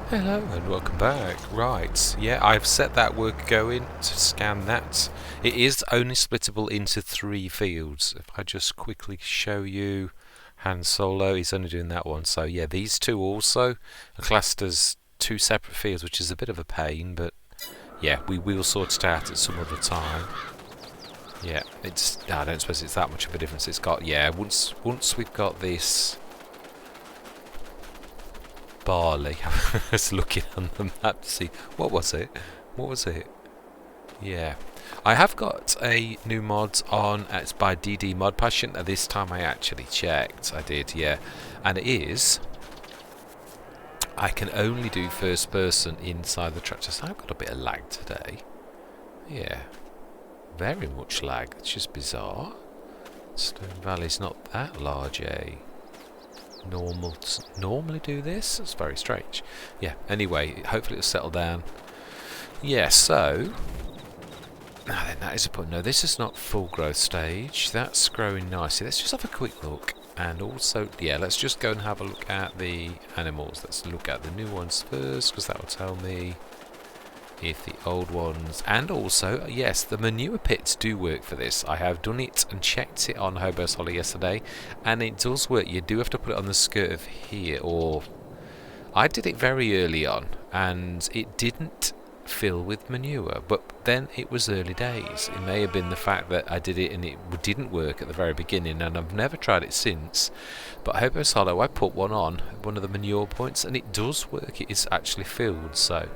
Hello and welcome back. Right, yeah, I've set that work going to scan that. It is only splittable into 3 fields. If I just quickly show you Han Solo, he's only doing that one. So yeah, these two also are classed as 2 separate fields, which is a bit of a pain, but yeah, we will sort it out at some other time. Yeah, I don't suppose it's that much of a difference it's got. Yeah, once we've got this barley. I was looking on the map to see what was it. Yeah, I have got a new mod on. It's by DD Mod Passion. This time I actually checked. I did, yeah, and it is. I can only do first person inside the tractor. So I've got a bit of lag today. Yeah, very much lag. It's just bizarre. Stone Valley's not that large, normally do this. It's very strange. Yeah, anyway, hopefully it'll settle down. Yeah, so then that is a point. No, this is not full growth stage. That's growing nicely. Let's just have a quick look. And also, yeah, let's just go and have a look at the animals. Let's look at the new ones first, because that will tell me if the old ones, and also, yes, the manure pits do work for this. I have done it and checked it on Hobo's Holly yesterday, and it does work. You do have to put it on the skirt of here, or I did it very early on, and it didn't fill with manure, but then it was early days. It may have been the fact that I did it and it didn't work at the very beginning, and I've never tried it since. But Hobo's Hollow, I put one on, one of the manure points, and it does work. It is actually filled, so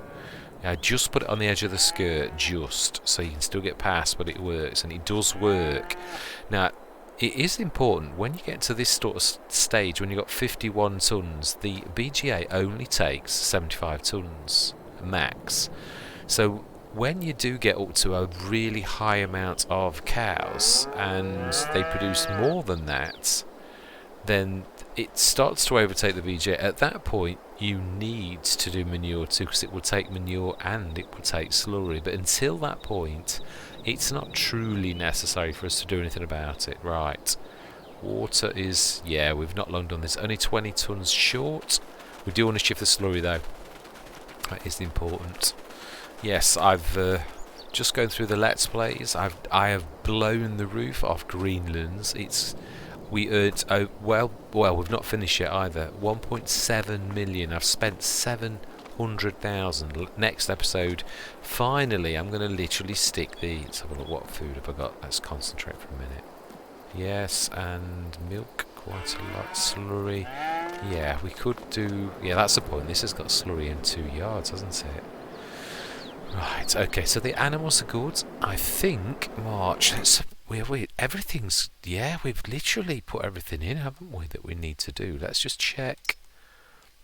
I just put it on the edge of the skirt, just so you can still get past, but it works, and it does work. Now, it is important when you get to this sort of stage, when you've got 51 tons, the BGA only takes 75 tons max. So when you do get up to a really high amount of cows and they produce more than that, then it starts to overtake the BGA. At that point, you need to do manure too, because it will take manure and it will take slurry. But until that point, it's not truly necessary for us to do anything about it. Right. Water is, yeah, we've not long done this. Only 20 tons short. We do want to shift the slurry though. That is important. Yes, I've just going through the Let's Plays. I have blown the roof off Greenland's. We earned, well, we've not finished yet either. 1.7 million. I've spent 700,000. Next episode, finally, I'm going to literally stick the. Let's have a look. What food have I got? Let's concentrate for a minute. Yes, and milk, quite a lot. Slurry. Yeah, we could do. Yeah, that's the point. This has got slurry in 2 yards, hasn't it? Right. Okay. So the animals are good. I think March. Everything's, yeah, we've literally put everything in, haven't we, that we need to do. Let's just check,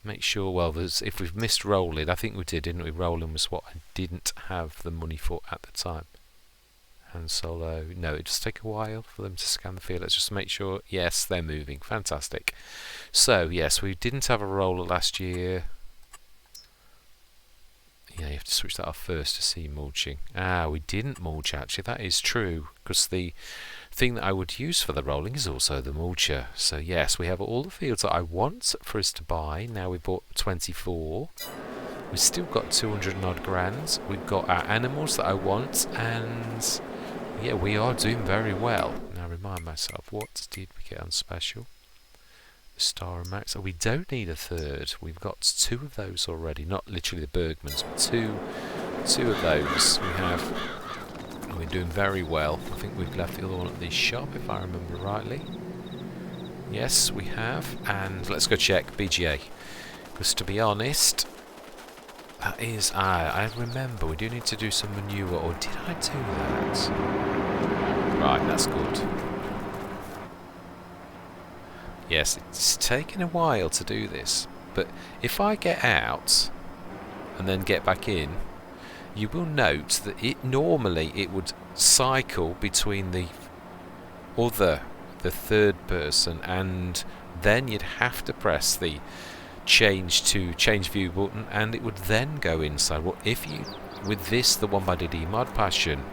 make sure. Well, if we've missed rolling, I think we did, didn't we? Rolling was what I didn't have the money for at the time. And Solo, no, it just take a while for them to scan the field. Let's just make sure. Yes, they're moving. Fantastic. So yes, we didn't have a roller last year. Yeah, you have to switch that off first to see mulching. We didn't mulch actually, that is true, because the thing that I would use for the rolling is also the mulcher. So yes, we have all the fields that I want for us to buy. Now we bought 24. We've still got 200 and odd grand. We've got our animals that I want, and yeah, we are doing very well. Now remind myself, what did we get on special? Star and Max. We don't need a third. We've got 2 of those already. Not literally the Bergmans, but two of those we have. And we're doing very well. I think we've left the other one at the shop, if I remember rightly. Yes, we have. And let's go check BGA. Because to be honest, that is. I remember we do need to do some manure. Or did I do that? Right, that's good. Yes, it's taken a while to do this, but if I get out and then get back in, you will note that normally it would cycle between the third person, and then you'd have to press the change view button, and it would then go inside. Well, with this, the one by DD Mod Passion,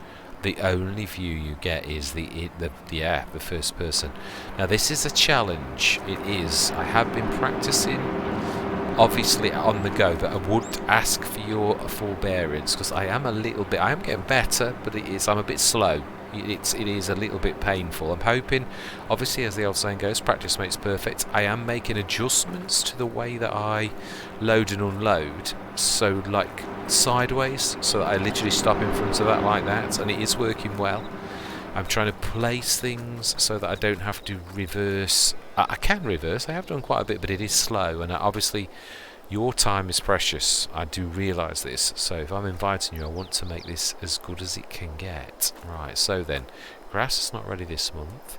the only view you get is the first person. Now this is a challenge. It is. I have been practicing obviously on the go, but I would ask for your forbearance, because I am getting better, but I'm a bit slow. It is a little bit painful. I'm hoping, obviously, as the old saying goes, practice makes perfect. I am making adjustments to the way that I load and unload, so like sideways, so that I literally stop in front of that like that, and it is working well. I'm trying to place things so that I don't have to reverse. I can reverse, I have done quite a bit, but it is slow, and obviously your time is precious. I do realise this, so if I'm inviting you, I want to make this as good as it can get. Right, so then, grass is not ready this month.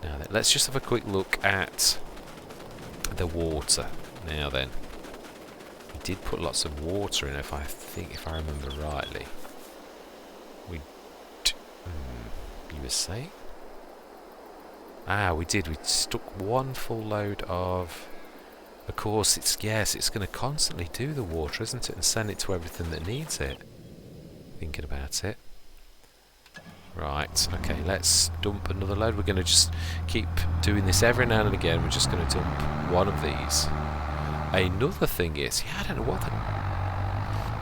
Now then, let's just have a quick look at the water. Now then, we did put lots of water in, if I remember rightly. You were saying? We did. We stuck one full load of... Of course, it's going to constantly do the water, isn't it? And send it to everything that needs it. Thinking about it. Right, okay, let's dump another load. We're going to just keep doing this every now and again. We're just going to dump one of these. Another thing is, I don't know what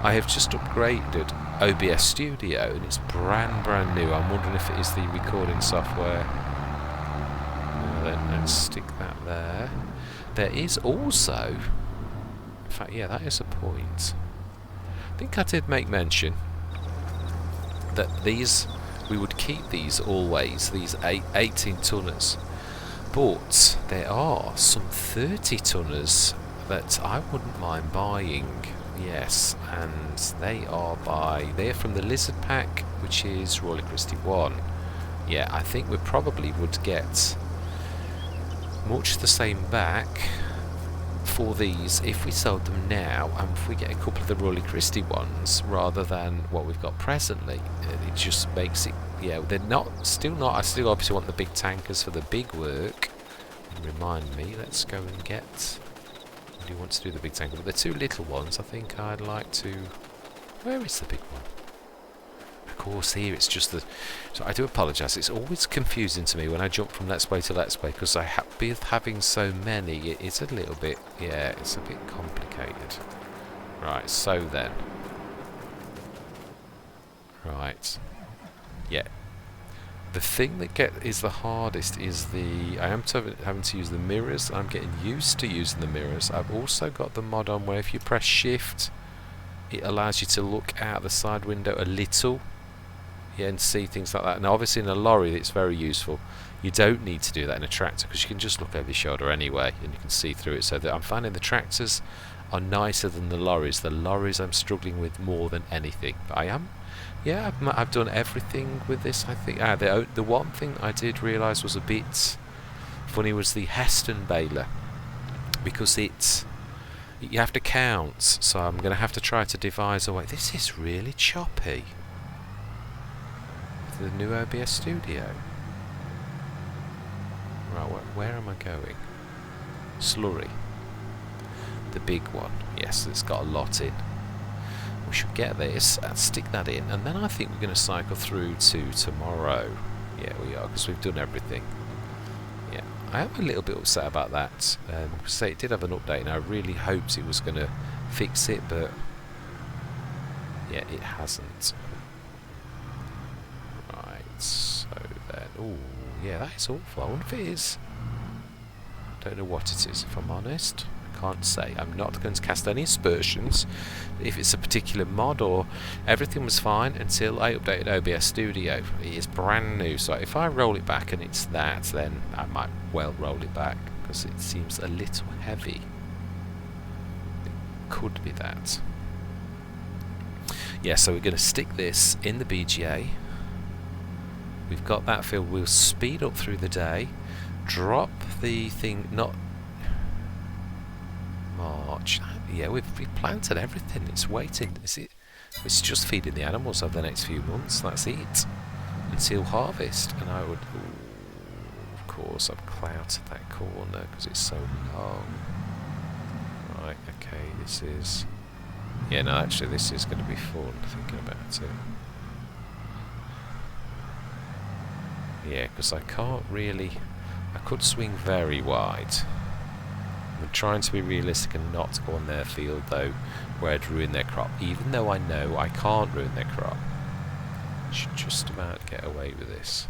I have just upgraded OBS Studio, and it's brand new. I'm wondering if it is the recording software. Now then, let's stick that there. There is also, in fact, yeah, that is a point. I think I did make mention that these, we would keep these always, these 18 tonners, but there are some 30 tonners that I wouldn't mind buying. Yes, and they're from the Lizard Pack, which is Royal Christie 1. Yeah, I think we probably would get much the same back for these if we sold them now, and if we get a couple of the Royal Christie ones rather than what we've got presently. It just makes it, yeah, I still obviously want the big tankers for the big work. And remind me, let's go and get... I do want to do the big tanker, but the two little ones, I think I'd like to... Where is the big one? Of course, here it's just the... So I do apologise, it's always confusing to me when I jump from Let's Play to Let's Play, because with having so many, it's a little bit... Yeah, it's a bit complicated. Right, so then... Right. Yeah. The thing that is the hardest is I am having to use the mirrors. I'm getting used to using the mirrors. I've also got the mod on where if you press shift, it allows you to look out the side window a little, yeah, and see things like that. Now obviously in a lorry it's very useful. You don't need to do that in a tractor, because you can just look over your shoulder anyway and you can see through it. So that I'm finding the tractors are nicer than the lorries. The lorries I'm struggling with more than anything. But I am... Yeah, I've done everything with this, I think. The one thing I did realise was a bit funny was the Heston baler, because you have to count, so I'm going to have to try to devise a way. This is really choppy. The new OBS Studio. Right, where am I going? Slurry. The big one. Yes, it's got a lot in. We should get this and stick that in, and then I think we're going to cycle through to tomorrow. Yeah, we are, because we've done everything. Yeah, I am a little bit upset about that. Say it did have an update, and I really hoped it was going to fix it, but yeah, it hasn't. Right, so then, oh yeah, that is awful. I wonder if it is. I don't know what it is, if I'm honest. Can't say. I'm not going to cast any aspersions if it's a particular mod, or everything was fine until I updated OBS Studio. It is brand new, so if I roll it back and it's that, then I might well roll it back, because it seems a little heavy. It could be that. Yeah, so we're going to stick this in the BGA. We've got that filled. We'll speed up through the day, drop the thing, not March. Yeah, we've planted everything. It's waiting. It's just feeding the animals over the next few months. That's it. Until harvest. And I would... Ooh, of course, I've clouted that corner because it's so long. Right, okay, this is... Yeah, no, actually, this is going to be fun, thinking about it. Yeah, because I can't really... I could swing very wide. I'm trying to be realistic and not go on their field though, where I'd ruin their crop, even though I know I can't ruin their crop. I should just about get away with this.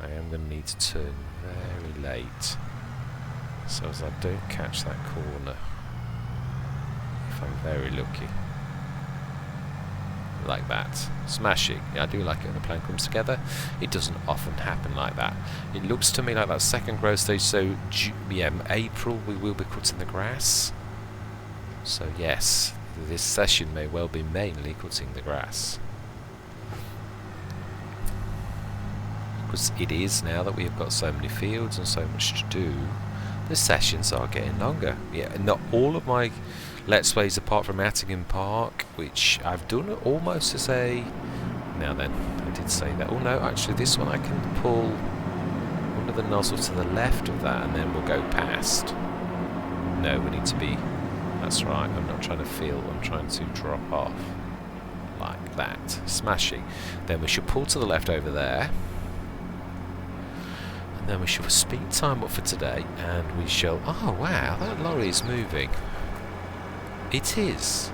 I am going to need to turn very late, so as I don't catch that corner, if I'm very lucky. Like that. Smashing. Yeah, I do like it when the plan comes together. It doesn't often happen like that. It looks to me like that second growth stage, so April we will be cutting the grass. So yes, this session may well be mainly cutting the grass. Because it is, now that we have got so many fields and so much to do, the sessions are getting longer. Yeah, not all of my Let's Plays apart from Attingham Park, which I've done almost as a... Now then, I did say that. Oh no, actually this one I can pull under the nozzle to the left of that and then we'll go past. No, we need to be... That's right, I'm not trying to fill, I'm trying to drop off. Like that. Smashing. Then we should pull to the left over there. And then we shall speed time up for today and we shall... Oh wow, that lorry is moving. It is.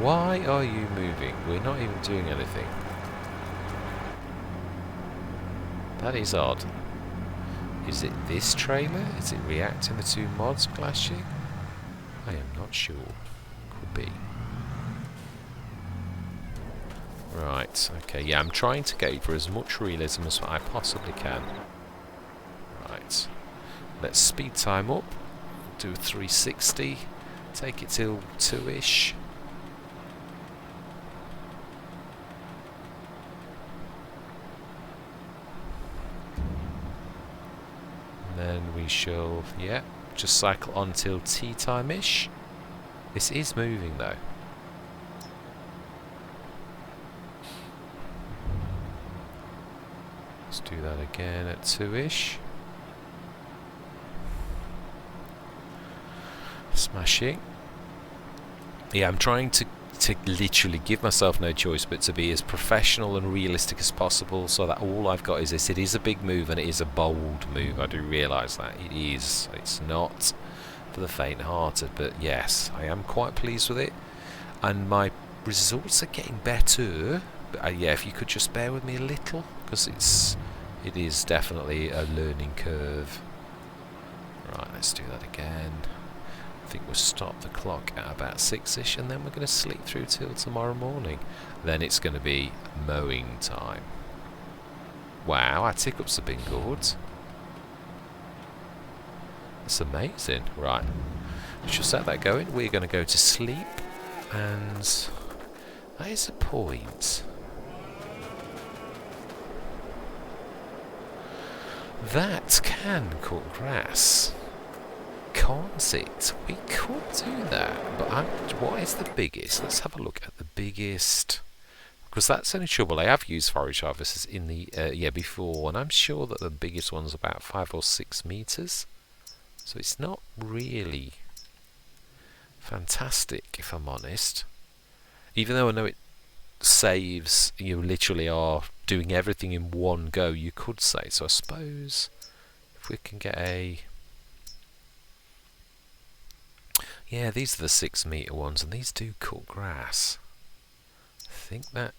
Why are you moving? We're not even doing anything. That is odd. Is it this trailer? Is it reacting the two mods clashing? I am not sure. Could be. Right, okay, yeah, I'm trying to go for as much realism as I possibly can. Right. Let's speed time up. Do a 360. Take it till 2-ish. And then we shall, yeah, just cycle on till tea time-ish. This is moving though. Let's do that again at 2-ish. Smashing. Yeah, I'm trying to literally give myself no choice but to be as professional and realistic as possible, so that all I've got is this. It is a big move and it is a bold move. I do realise that. It is. It's not for the faint-hearted, but yes, I am quite pleased with it. And my results are getting better. But yeah, if you could just bear with me a little, because it is definitely a learning curve. Right, let's do that again. I think we'll stop the clock at about 6-ish and then we're going to sleep through till tomorrow morning. Then it's going to be mowing time. Wow, our tick-ups have been good. That's amazing. Right, we shall set that going. We're going to go to sleep, and that is a point. That can cut grass. Can't it? We could do that, but what is the biggest? Let's have a look at the biggest, because that's the only trouble. I have used forage harvesters in the before, and I'm sure that the biggest one's about 5 or 6 meters. So it's not really fantastic, if I'm honest. Even though I know it saves, you literally are doing everything in one go, you could say. So I suppose if we can get a... Yeah, these are the 6 meter ones, and these do cut grass. I think that...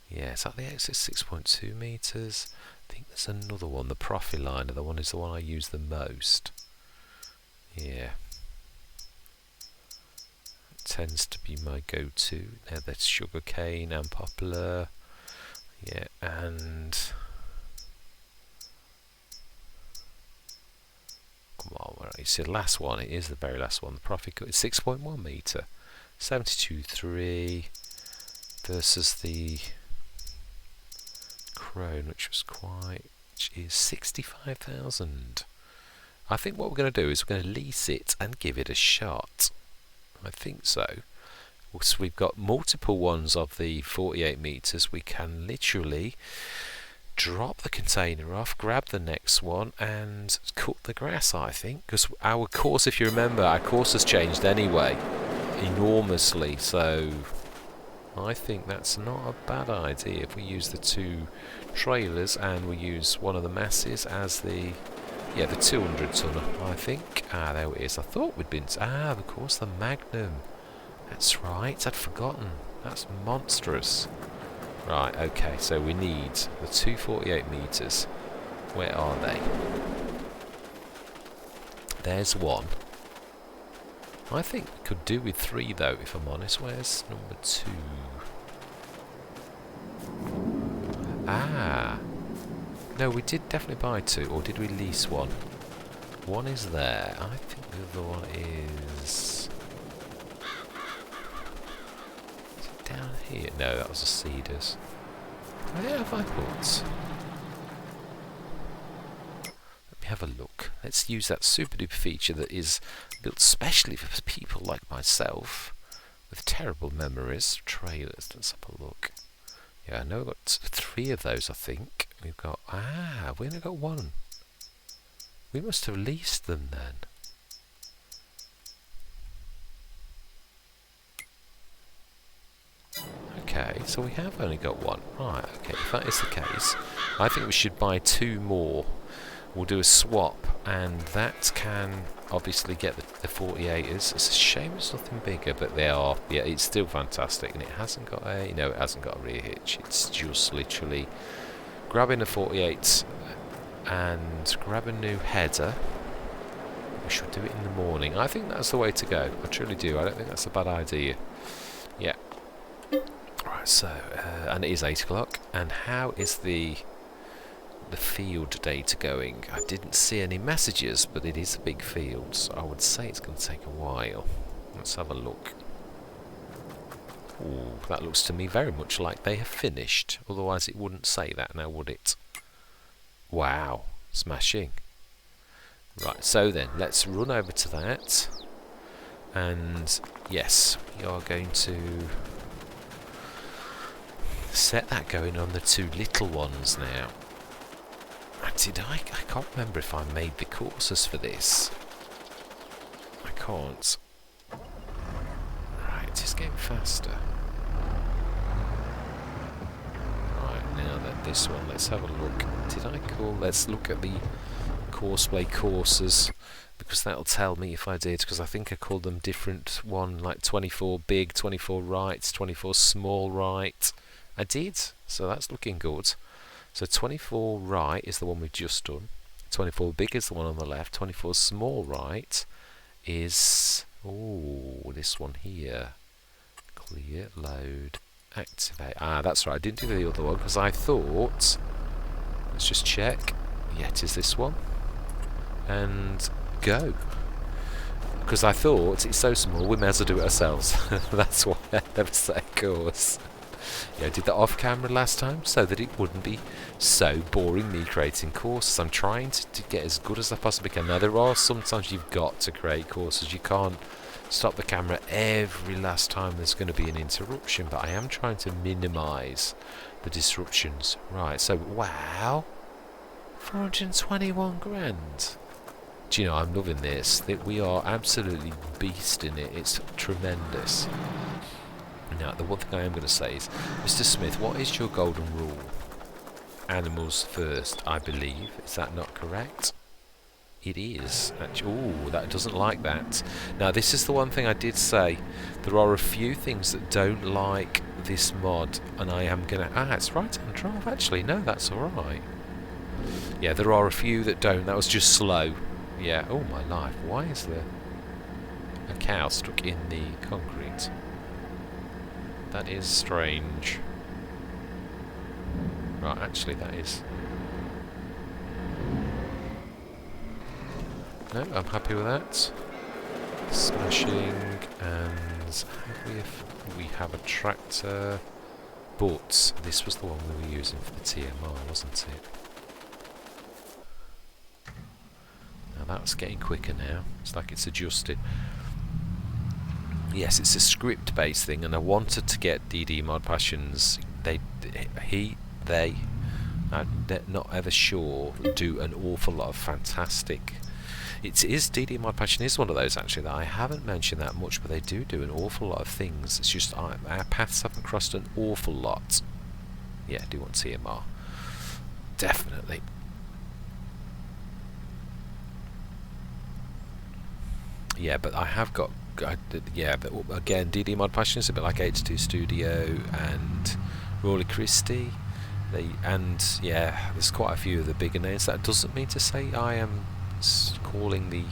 Yeah, is that the exit 6.2 meters? I think there's another one, the Profiliner. The one is the one I use the most. Yeah. It tends to be my go-to. Now that's sugarcane and poplar. Yeah, and... Come on, where you see the last one, it is the very last one, the Profit Cut. It's 6.1 metre. 72.3 versus the Crone, which is 65,000. I think what we're going to do is we're going to lease it and give it a shot. I think so. So we've got multiple ones of the 48 metres. We can literally drop the container off, grab the next one and cut the grass, I think, because our course, if you remember, our course has changed anyway enormously, so I think that's not a bad idea if we use the 2 trailers and we use one of the masses as the Yeah, the 200 tonner, I think. Ah, there it is. I thought we'd been... Ah, of course, the Magnum. That's right, I'd forgotten. That's monstrous. Right, okay, so we need the 248 metres. Where are they? There's one. I think we could do with 3 though, if I'm honest. Where's number 2? Ah! No, we did definitely buy 2, or did we lease 1? 1 is there. I think the other one is... Is it down here? No, that was the Cedars. Where have I put? Let me have a look. Let's use that super duper feature that is built specially for people like myself with terrible memories. Trailers, let's have a look. Yeah, I know I've got 3 of those, I think. We've got... Ah, we only got 1. We must have leased them then. Okay, so we have only got 1. Right, okay, if that is the case, I think we should buy 2 more. We'll do a swap, and that can obviously get the 48ers. It's a shame it's nothing bigger, but they are. Yeah, it's still fantastic, and it hasn't got a... No, it hasn't got a rear hitch. It's just literally grabbing a 48 and grab a new header. We should do it in the morning. I think that's the way to go. I truly do. I don't think that's a bad idea. Yeah. Right, so, and it is 8 o'clock. And how is the field data going? I didn't see any messages, but it is a big field, so I would say it's going to take a while. Let's have a look. Ooh, that looks to me very much like they have finished. Otherwise it wouldn't say that now, would it? Wow, smashing. Right, so then, let's run over to that. And, yes, we are going to set that going on the 2 little ones now. Did I can't remember if I made the courses for this. I can't. Right, it's getting faster. Right, now that this one, let's have a look. Did I call... Let's look at the Courseplay courses, because that'll tell me if I did, because I think I called them different. One like 24 big, 24 right, 24 small right. I did, so that's looking good. So 24 right is the one we've just done. 24 big is the one on the left. 24 small right is... Oh, this one here. Clear, load, activate. Ah, that's right. I didn't do the other one because I thought... Let's just check. Yeah, it is this one. And go. Because I thought it's so small we may as well do it ourselves. That's why I never set a course. Yeah, I did that off camera last time so that it wouldn't be so boring me creating courses. I'm trying to get as good as I possibly can. Now there are sometimes you've got to create courses. You can't stop the camera every last time there's going to be an interruption, but I am trying to minimise the disruptions. Right, so wow, 421 grand. Do you know, I'm loving this. That we are absolutely beasting it. It's tremendous. Now, the one thing I am going to say is, Mr. Smith, what is your golden rule? Animals first, I believe. Is that not correct? It is. Oh, that doesn't like that. Now, this is the one thing I did say. There are a few things that don't like this mod, and I am going to... Ah, it's right-hand drive, actually. No, that's alright. Yeah, there are a few that don't. That was just slow. Yeah. Oh, my life. Why is there a cow stuck in the concrete? That is strange. Right, actually that is... No, I'm happy with that. Smashing, and we have a tractor, but this was the one we were using for the TMR, wasn't it? Now that's getting quicker now. It's like it's adjusted. Yes, it's a script-based thing, and I wanted to get DD Mod Passions. I'm not ever sure, do an awful lot of fantastic. It is DD Mod Passion is one of those actually that I haven't mentioned that much, but they do an awful lot of things. It's just our paths haven't crossed an awful lot. Yeah, I do want TMR, definitely. Yeah, but I have got... yeah, but again, DD Mod Passion is a bit like FS22 Studio and Rory Christie. And yeah, there's quite a few of the bigger names. That doesn't mean to say I am calling the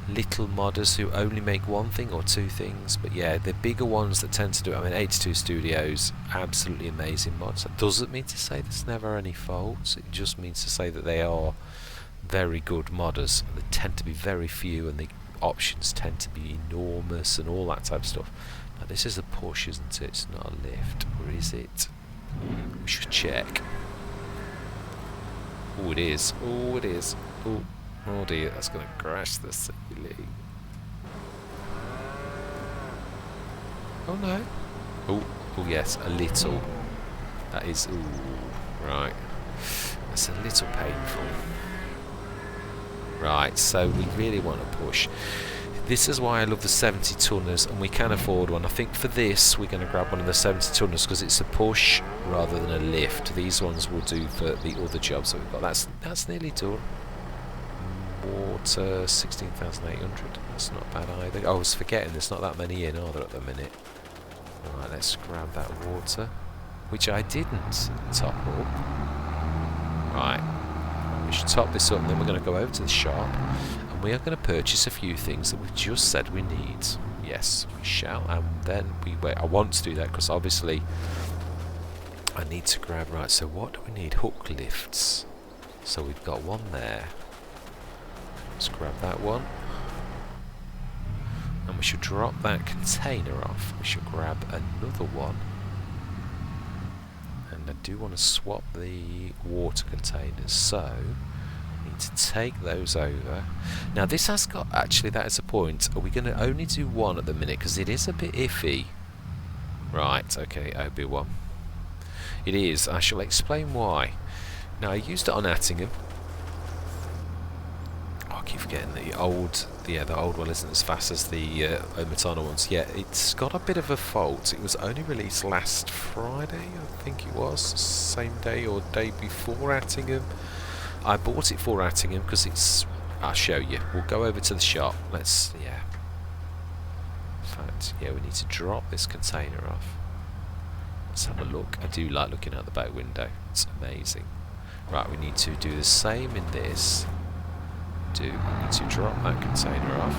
little modders who only make one thing or two things, but yeah, the bigger ones that tend to do it. I mean, FS22 Studios, absolutely amazing mods. That doesn't mean to say there's never any faults. It just means to say that they are very good modders. They tend to be very few, and the options tend to be enormous and all that type of stuff. Now, this is a push, isn't it? It's not a lift, or is it? We should check. Oh, it is. Oh, it is. Oh dear, that's going to crash the ceiling. Oh no. Oh yes, a little. That is, ooh, right. That's a little painful. Right, so we really want to push. This is why I love the 70 tonners, and we can afford one. I think for this we're going to grab one of the 70 tonners because it's a push rather than a lift. These ones will do for the other jobs that we've got. That's nearly done. Water 16,800. That's not bad either. I was forgetting there's not that many in, are there, at the minute? Right, let's grab that water, which I didn't top up. Right, we should top this up, and then we're going to go over to the shop. We are going to purchase a few things that we've just said we need. Yes, we shall. And then I want to do that because obviously I need to grab... Right, so what do we need? Hook lifts. So we've got one there. Let's grab that one. And we should drop that container off. We should grab another one. And I do want to swap the water containers. So... to take those over. Now this has got, actually that is a point, are we going to only do one at the minute because it is a bit iffy. Right, okay, OB1. It is, I shall explain why. Now I used it on Attingham. Oh, I keep forgetting the old one isn't as fast as the Omatana ones. Yeah, it's got a bit of a fault. It was only released last Friday, I think it was, same day or day before Attingham. I bought it for Attingham because it's... I'll show you. We'll go over to the shop. Let's... yeah. In fact, yeah, we need to drop this container off. Let's have a look. I do like looking out the back window. It's amazing. Right, we need to do the same in this. We need to drop that container off.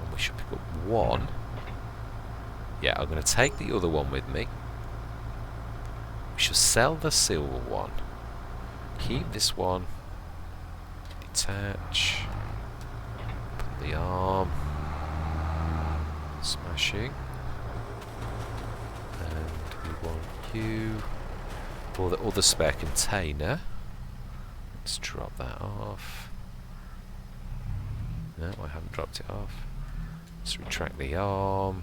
And we should pick up one. Yeah, I'm going to take the other one with me. We shall sell the silver one. Keep this one. Detach. Put the arm. Smashing. And we want you for the other spare container. Let's drop that off. No, I haven't dropped it off. Let's retract the arm.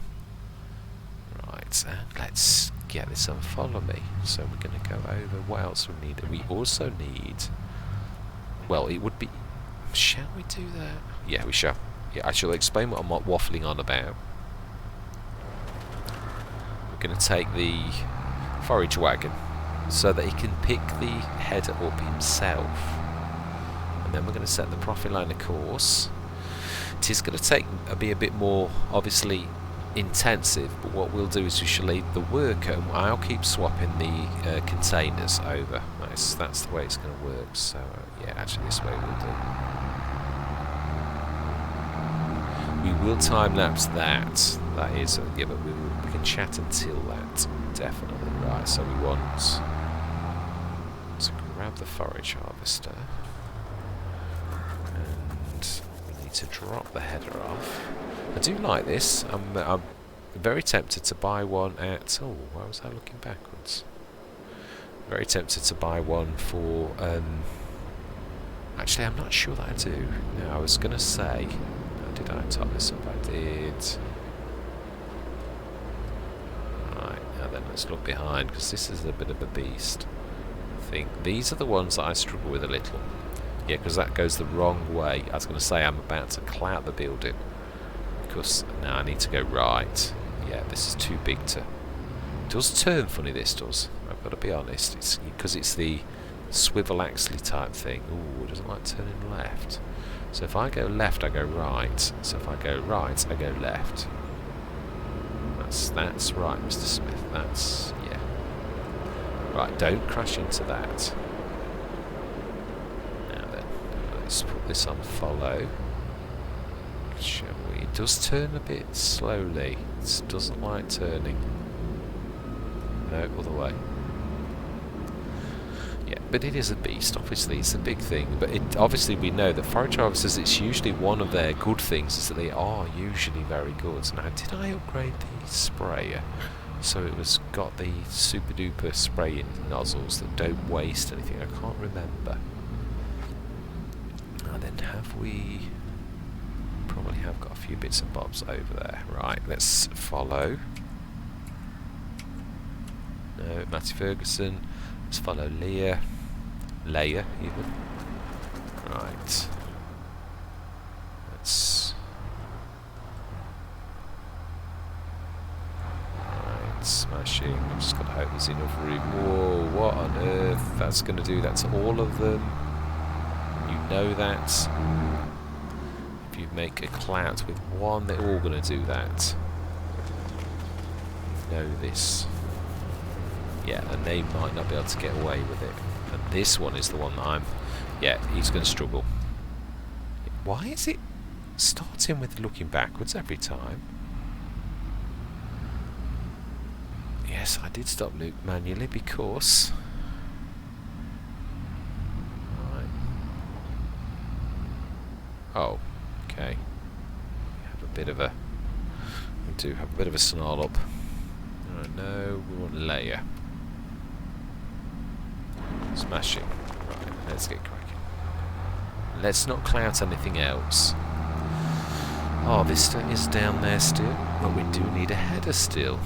Right, and let's get this on follow me. So we're going to go over. What else we need? We also need... Well, it would be... Shall we do that? Yeah, we shall. Yeah, I shall explain what I'm waffling on about. We're going to take the forage wagon so that he can pick the header up himself. And then we're going to set the profit liner course. It is going to be a bit more, obviously, intensive, but what we'll do is we shall leave the worker and I'll keep swapping the containers over. That's the way it's going to work. So yeah, actually this way we'll do. We will time lapse that. That is, yeah, but we can chat until that, definitely. Right, so we want to grab the forage harvester and we need to drop the header off. I do like this. I'm very tempted to buy one at... Oh, why was I looking backwards? Very tempted to buy one for... actually, I'm not sure that I do. No, I was going to say... did I top this up? I did. Right, now then let's look behind, because this is a bit of a beast. I think these are the ones that I struggle with a little. Yeah, because that goes the wrong way. I was going to say I'm about to clout the building. Because now I need to go right. Yeah, this is too big to... It does turn funny, this does. I've got to be honest. It's because it's the swivel axle type thing. Ooh, it doesn't like turning left. So if I go left, I go right. So if I go right, I go left. That's right, Mr. Smith. That's, yeah. Right, don't crash into that. Now then, let's put this on follow. Shall we? It does turn a bit slowly. It doesn't like turning. No, other way. Yeah, but it is a beast. Obviously, it's a big thing. But obviously, we know that forage harvesters, it's usually one of their good things is that they are usually very good. Now, did I upgrade the sprayer? So it was got the super duper spraying nozzles that don't waste anything. I can't remember. And then have we? Probably have got a few bits and bobs over there. Right, let's follow. No, Matty Ferguson. Let's follow Leia even. Right. Let's. Right, smashing. I've just got to hope there's enough room. Whoa, what on earth? That's going to do that to all of them. You know that. If you make a clout with one, they're all going to do that. You know this. Yeah, and they might not be able to get away with it. And this one is the one that yeah, he's going to struggle. Why is it starting with looking backwards every time? Yes, I did stop Luke manually because... Right. Oh, okay. We have a bit of a... We do have a bit of a snarl up. Alright, no, we want Leia. Smashing. Right, let's get cracking. Let's not clout anything else. Oh, Vista is down there still, but we do need a header still.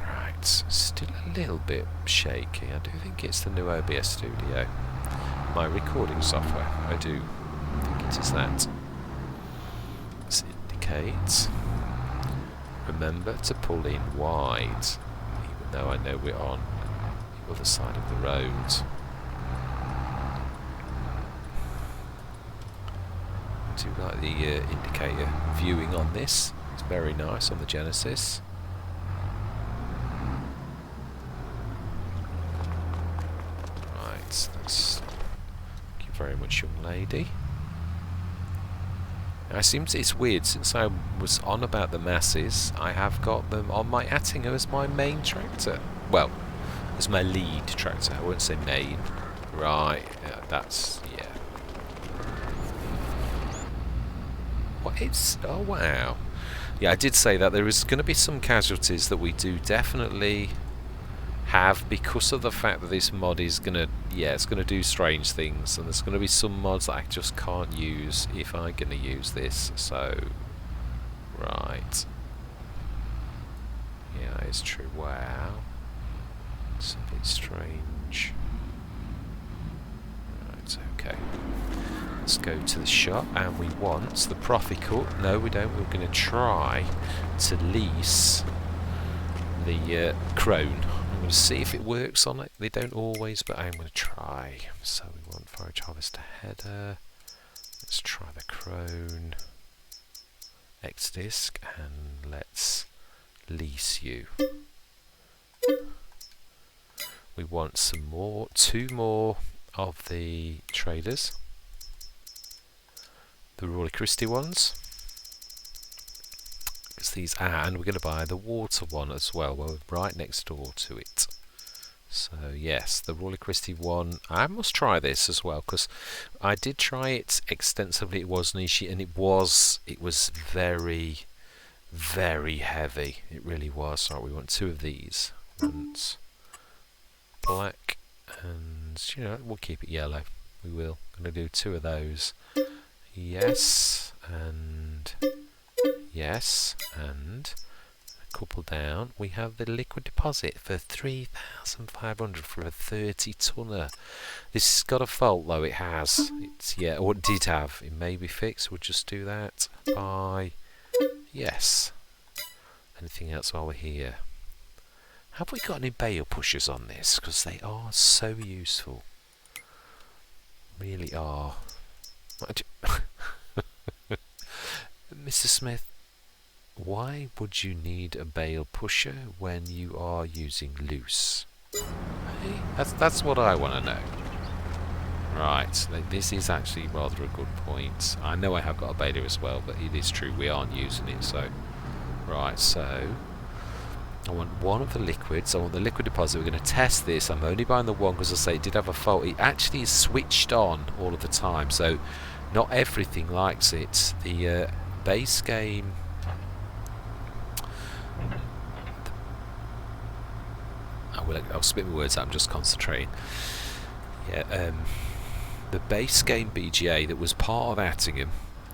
Right, still a little bit shaky. I do think it's the new OBS Studio. My recording software. I do think it is that. Indicate. Remember to pull in wide, even though I know we're on the other side of the road. I do like the indicator viewing on this. It's very nice on the Genesis. Right, that's. Thank you very much, young lady. It seems it's weird, since I was on about the masses, I have got them on my Attinger as my main tractor. Well, as my lead tractor, I won't say main. Right, yeah, that's, yeah. What is, oh wow. Yeah, I did say that there is going to be some casualties that we do definitely have because of the fact that this mod is going to, yeah, it's going to do strange things, and there's going to be some mods that I just can't use if I'm going to use this, so, right. Yeah, that is true. Wow. It's a bit strange. Right, okay. Let's go to the shop, and we want the profit cut. No, we don't. We're going to try to lease the Crone. I'm going to see if it works on it. They don't always, but I'm going to try. So we want forage harvester header. Let's try the Crone. X disc, and let's lease you. We want some more, 2 more of the traders. The Royal Christie ones. Because these are, and we're going to buy the water one as well. We're right next door to it. So yes, the Royal Christie one. I must try this as well because I did try it extensively. It was niche, and it was very, very heavy. It really was. Right, we want 2 of these. Once black, and you know, we'll keep it yellow. We will. Going to do 2 of those. Yes, and yes, and couple down, we have the liquid deposit for 3,500 for a 30-tonner. This has got a fault, though. It has. It's, yeah, or it did have. It may be fixed. We'll just do that by yes. Anything else while we're here? Have we got any bale pushers on this? Because they are so useful. Really are. Mr. Smith, why would you need a bale pusher when you are using loose? Hey, that's what I want to know. Right, this is actually rather a good point. I know I have got a baler as well, but it is true we aren't using it. So, right, so I want one of the liquids. I want the liquid deposit. We're going to test this. I'm only buying the one because I say it did have a fault. It actually is switched on all of the time, so not everything likes it. The base game. I'll spit my words out. I'm just concentrating. Yeah, the base game BGA that was part of Attingham,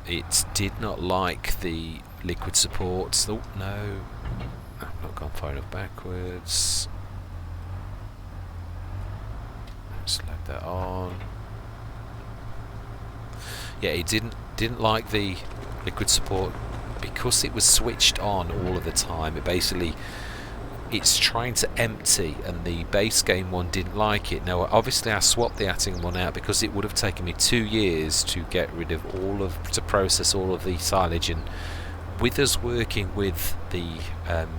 it did not like the liquid support. Oh no, I've not gone far enough backwards. Let's load that on. Yeah, it didn't like the liquid support because it was switched on all of the time. It basically, it's trying to empty, and the base game one didn't like it. Now obviously I swapped the Attingham one out because it would have taken me 2 years to get rid of to process all of the silage, and with us working with the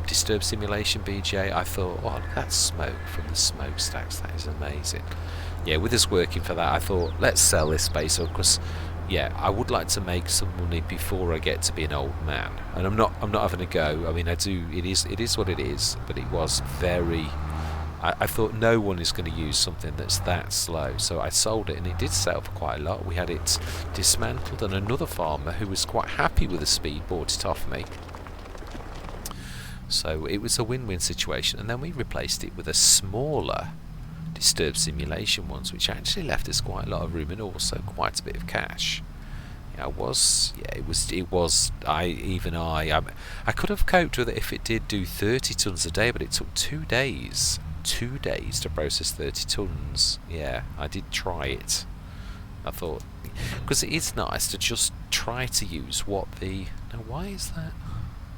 Disturb Simulation BGA, I thought, oh, look at that smoke from the smokestacks, that is amazing. Yeah, with us working for that, I thought, let's sell this base up, because yeah, I would like to make some money before I get to be an old man, and I'm not having a go. I mean, I do. It is what it is. But it was very. I thought no one is going to use something that's that slow, so I sold it, and it did sell for quite a lot. We had it dismantled, and another farmer who was quite happy with the speed bought it off me. So it was a win-win situation, and then we replaced it with a smaller Disturb Simulation ones, which actually left us quite a lot of room and also quite a bit of cash. Yeah, it was. I could have coped with it if it did do 30 tons a day, but it took 2 days. 2 days to process 30 tons. Yeah, I did try it. I thought, because it is nice to just try to use what the. Now, why is that?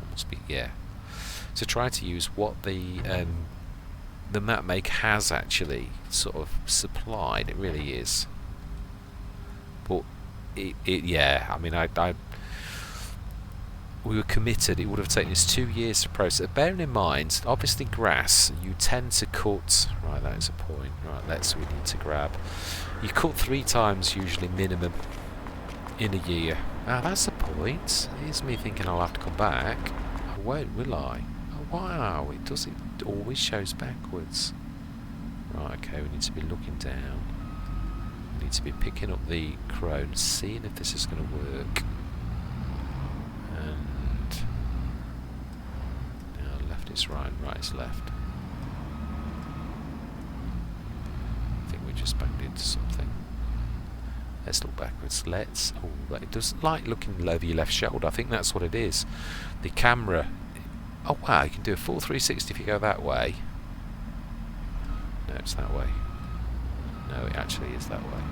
It must be, yeah. To try to use what the map make has actually sort of supplied. It really is. But yeah, I mean, we were committed. It would have taken us 2 years to process. Bearing in mind, obviously grass, you tend to cut. Right, that is a point. Right, we need to grab. You cut 3 times usually minimum in a year. Ah, that's the point. Here's me thinking I'll have to come back. I won't, will I? Oh, wow, it does. It always shows backwards. Right, okay, we need to be looking down. We need to be picking up the crone, seeing if this is going to work. And now left is right, right is left. I think we just backed into something. Let's look backwards. Oh, it doesn't like looking over your left shoulder. I think that's what it is. The camera. Oh wow, you can do a full 360 if you go that way. No, it's that way. No, it actually is that way.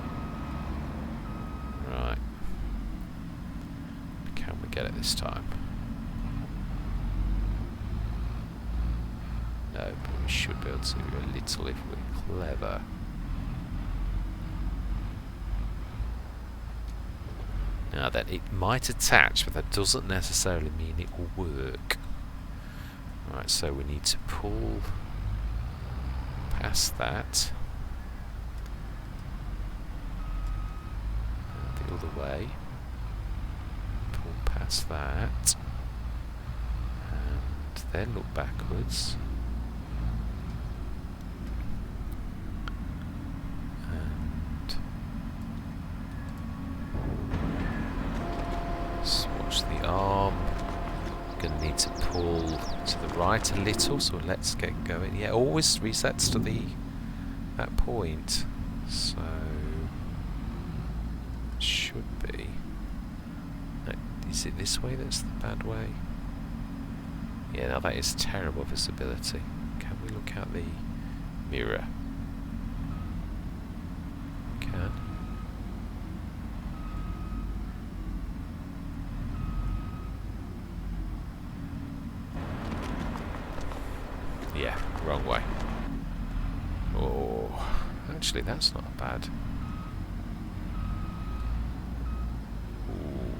Right. Can we get it this time? No, but we should be able to a little if we're clever. Now then, it might attach, but that doesn't necessarily mean it will work. Right, so we need to pull past that. The other way. Pull past that. And then look backwards. And swatch the arm. Going to need to pull to the right a little, so let's get going. Yeah, always resets to that point. So should be. Is it this way that's the bad way? Yeah, now that is terrible visibility. Can we look out the mirror? Can. Yeah, wrong way. Oh, actually that's not bad. Ooh.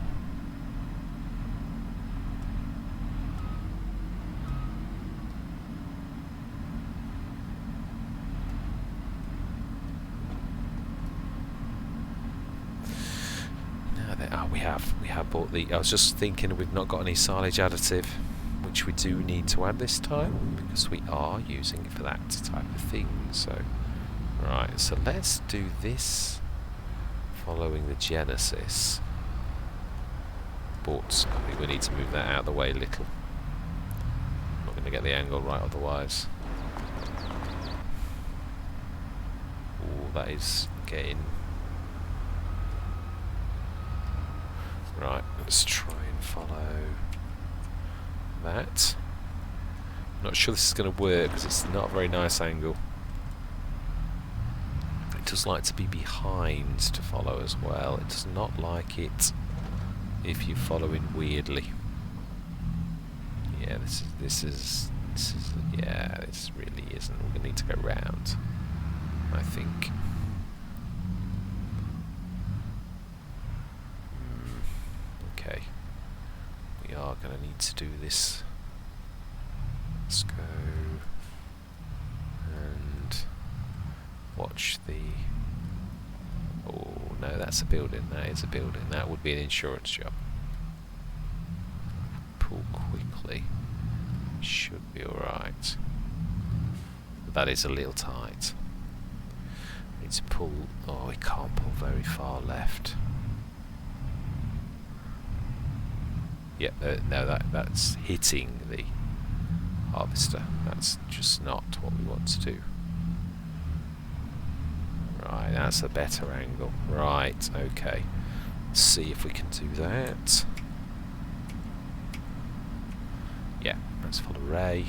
Now that, we have bought the. I was just thinking we've not got any silage additive, which we do need to add this time because we are using it for that type of thing. So, right. So let's do this following the Genesis. But I think we need to move that out of the way a little. Not going to get the angle right otherwise. Oh, that is getting. Right, let's try and follow that. Not sure this is going to work because it's not a very nice angle. It does like to be behind to follow as well. It does not like it if you're following weirdly. Yeah, this is yeah, this really isn't. We're going to need to go round, I think. Okay, we are going to need to do this. Let's go and watch the. Oh no, that's a building. That is a building. That would be an insurance job. Pull quickly. Should be alright. But that is a little tight. We need to pull. Oh, we can't pull very far left. Yeah, no, that's hitting the harvester. That's just not what we want to do. Right, that's a better angle. Right, okay. Let's see if we can do that. Yeah, let's follow Ray.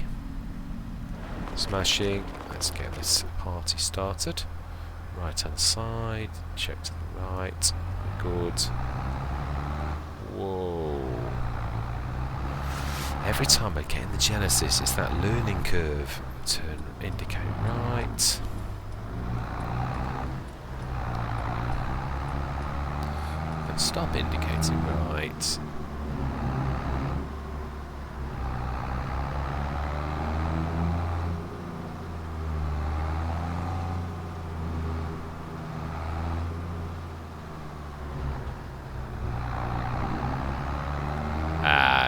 Smashing. Let's get this party started. Right hand side. Check to the right. Good. Whoa. Every time I get in the Genesis, it's that learning curve. Turn, indicate right. And stop indicating right.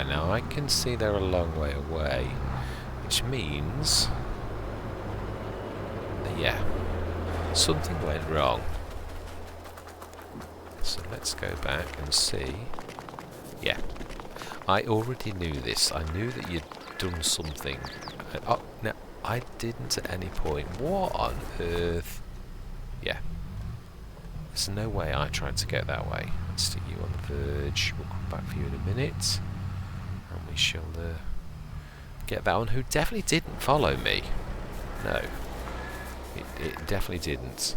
Now I can see they're a long way away, which means that, yeah, something went wrong. So let's go back and see. Yeah, I already knew this. I knew that you'd done something. Oh, no, I didn't at any point. What on earth? Yeah, there's no way I tried to go that way. Let's stick you on the verge. We'll come back for you in a minute. And we shall get that one, who definitely didn't follow me. No, it definitely didn't.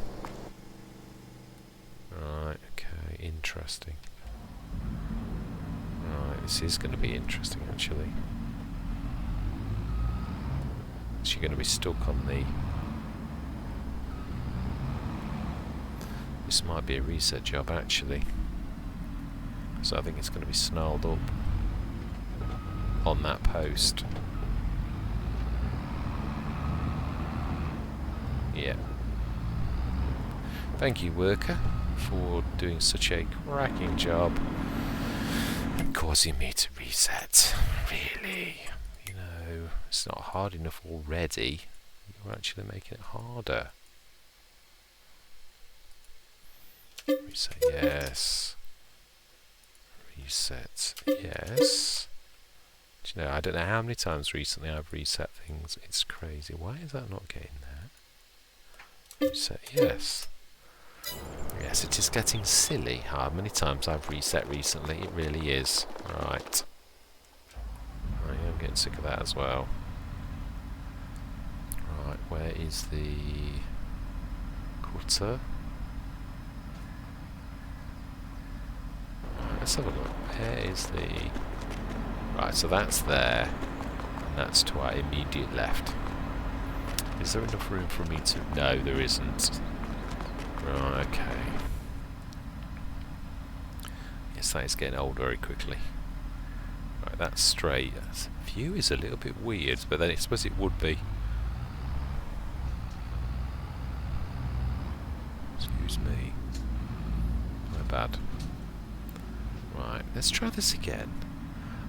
Right, okay, interesting. Right, this is going to be interesting actually. She's going to be stuck on the. This might be a reset job actually. So I think it's going to be snarled up on that post. Yeah. Thank you, worker, for doing such a cracking job and causing me to reset. Really, you know, it's not hard enough already. You're actually making it harder. Reset, yes. Reset, yes. Do you know, I don't know how many times recently I've reset things. It's crazy. Why is that not getting there? Reset, yes. Yes, it is getting silly how many times I've reset recently. It really is. Right. I am getting sick of that as well. Right, where is the cutter? Right, let's have a look. Where is the... Right, so that's there, and that's to our immediate left. Is there enough room for me to... No, there isn't. Right, okay. Yes, that is getting old very quickly. Right, that's straight. That view is a little bit weird, but then I suppose it would be. Excuse me. My bad. Right, let's try this again.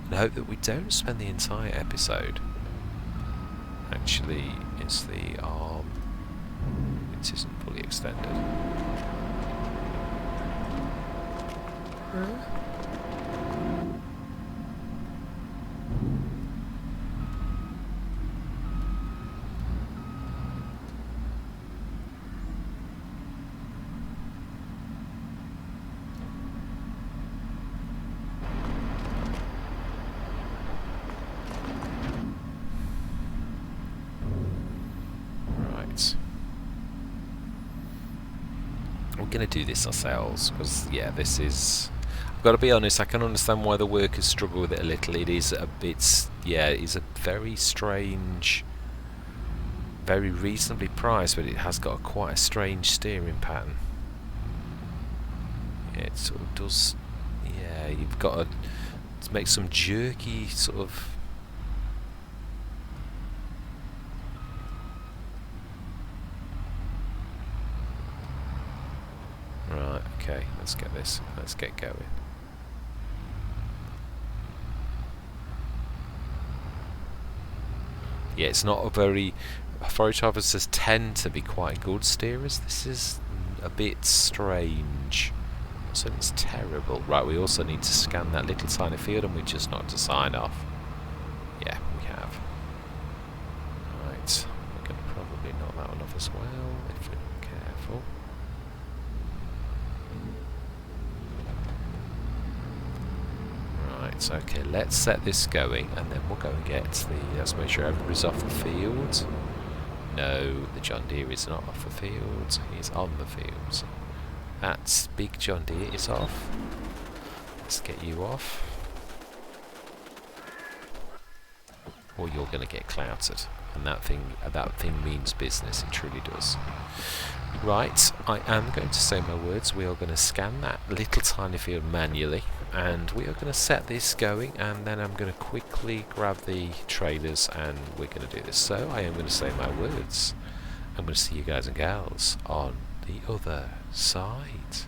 And hope that we don't spend the entire episode. Actually, it's the arm. It isn't fully extended. We're going to do this ourselves because, yeah, this is... I've got to be honest, I can understand why the workers struggle with it a little. It is a bit... Yeah, it is a very strange, very reasonably priced, but it has got quite a strange steering pattern. Yeah, it sort of does... Yeah, you've got to make some jerky sort of... Right, okay, let's get this. Let's get going. Yeah, it's not a very... Forage harvesters tend to be quite good steerers. This is a bit strange. So it's terrible. Right, we also need to scan that little tiny field, and we just knocked a sign off. Yeah, we have. Right, we're going to probably knock that one off as well, if we're careful. Right, okay, let's set this going, and then we'll go and get the... Let's make sure everybody's off the field. No, the John Deere is not off the field. He's on the field. That big John Deere is off. Let's get you off. Or you're going to get clouted. And that thing means business. It truly does. Right, I am going to say my words. We are going to scan that little tiny field manually, and we are going to set this going, and then I'm going to quickly grab the trailers and we're going to do this. So I am going to say my words. I'm going to see you guys and gals on the other side.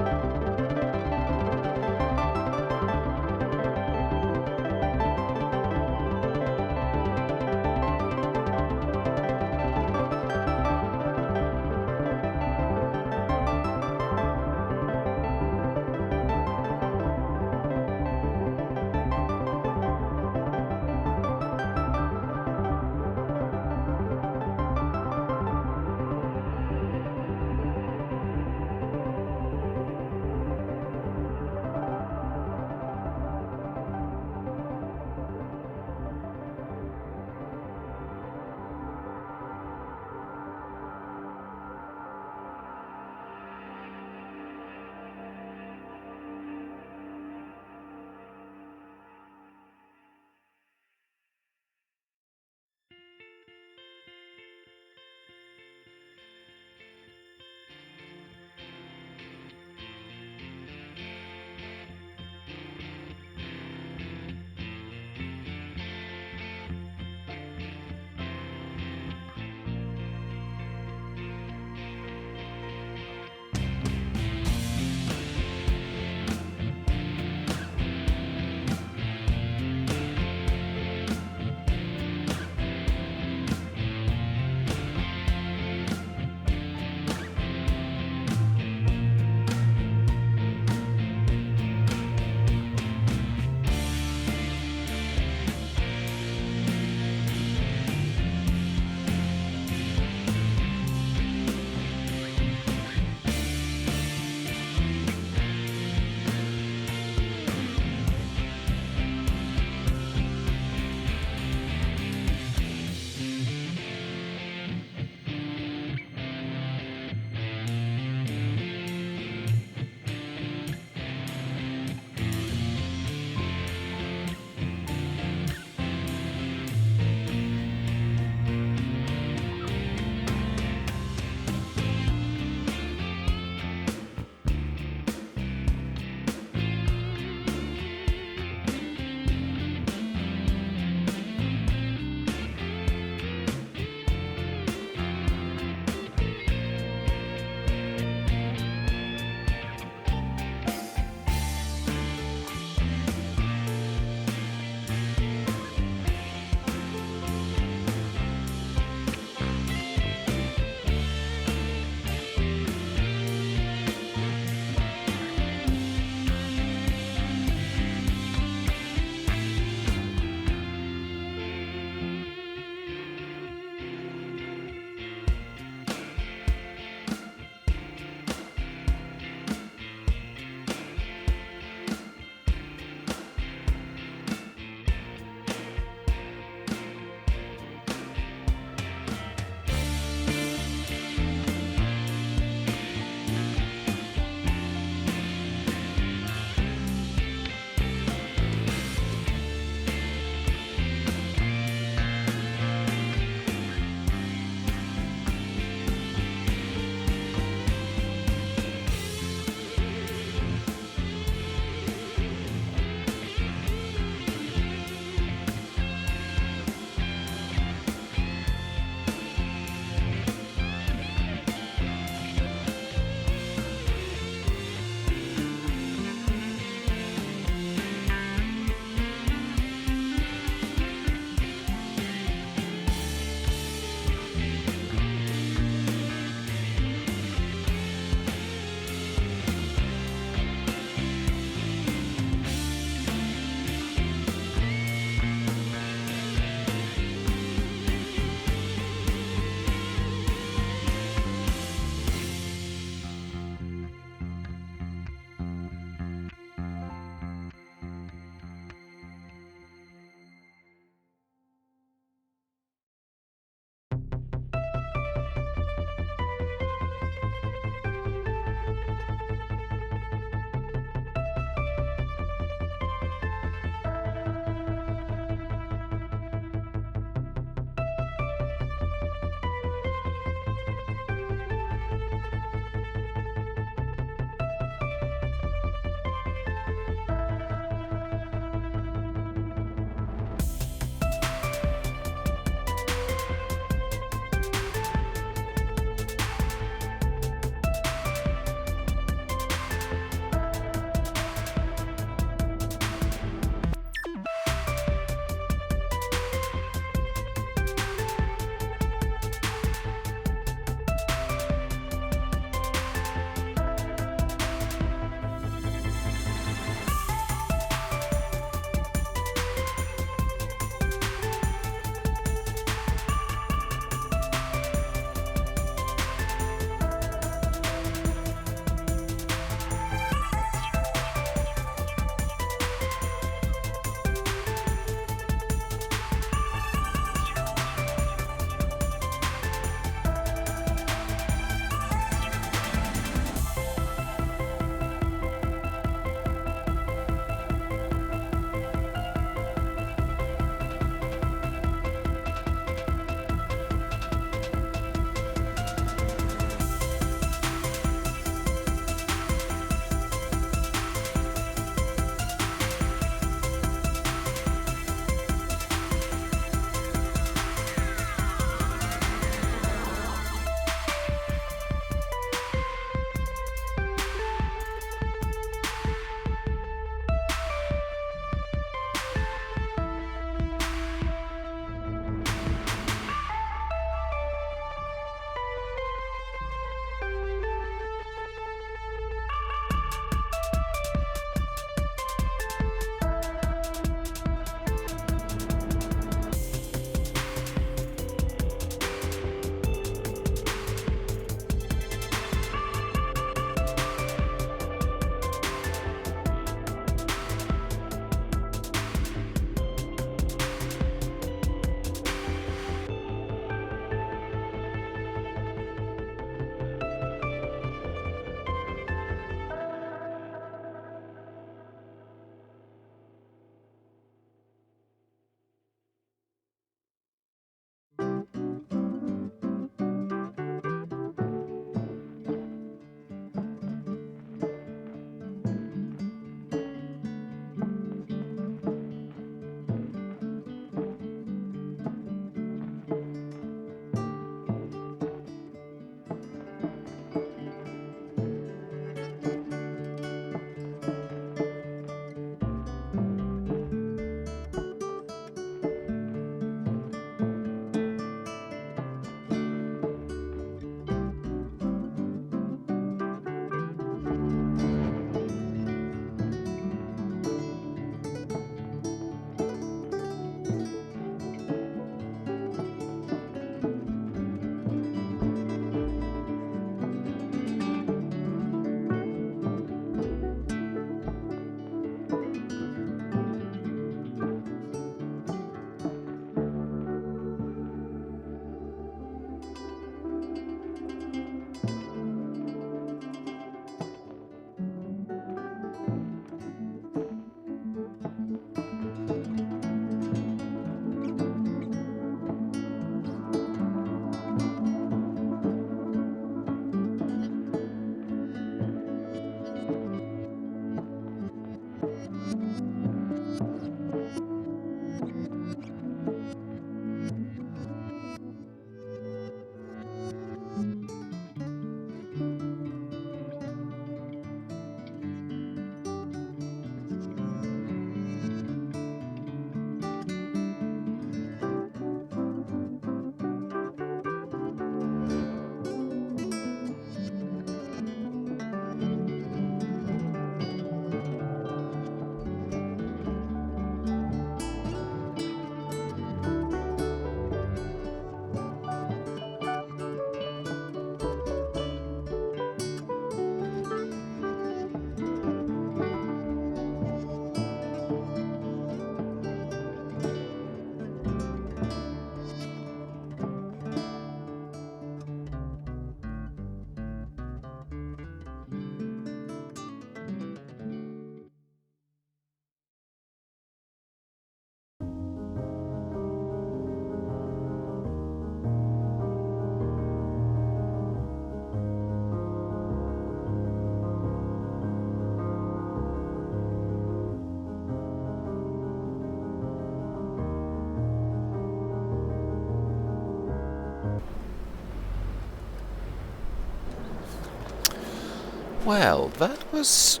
Well, that was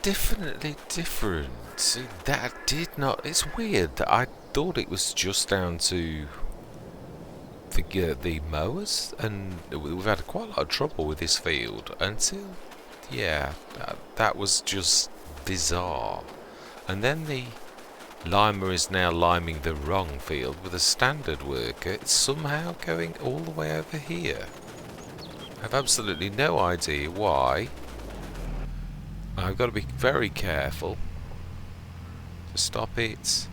definitely different. See, that did not. It's weird that I thought it was just down to the mowers, and we've had quite a lot of trouble with this field until, yeah, that was just bizarre. And then the limer is now liming the wrong field with a standard worker. It's somehow going all the way over here. I have absolutely no idea why. I've got to be very careful to stop it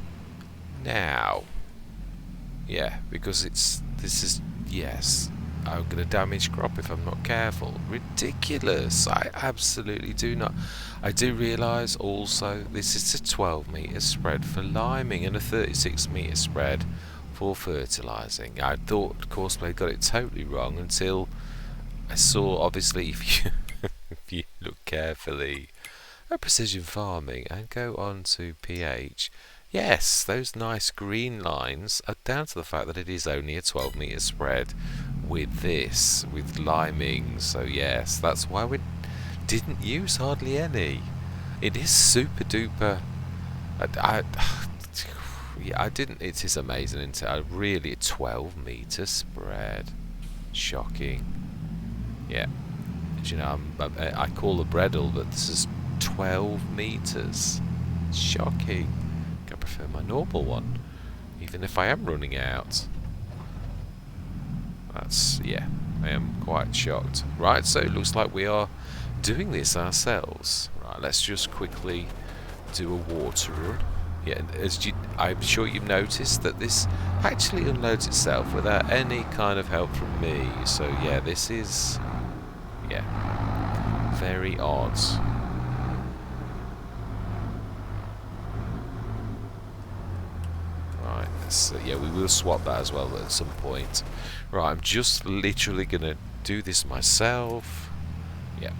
now. Yeah, because this is, yes, I'm going to damage crop if I'm not careful. Ridiculous. I absolutely do not. I do realise also this is a 12 metre spread for liming and a 36 metre spread for fertilising. I thought Courseplay got it totally wrong until I saw, obviously, if you, if you look carefully at precision farming and go on to pH, yes, those nice green lines are down to the fact that it is only a 12 metre spread with this, with liming. So yes, that's why we didn't use hardly any. It is super duper. Yeah, I didn't. It is amazing, isn't it? Really, a 12 metre spread. Shocking. Yeah. You know, I call the Bredel, but this is 12 metres. Shocking. I prefer my normal one, even if I am running out. That's, yeah, I am quite shocked. Right, so it looks like we are doing this ourselves. Right, let's just quickly do a water run. Yeah, I'm sure you've noticed that this actually unloads itself without any kind of help from me. So yeah, this is, yeah, very odd. Right, yeah, we will swap that as well at some point. Right, I'm just literally going to do this myself. Yeah.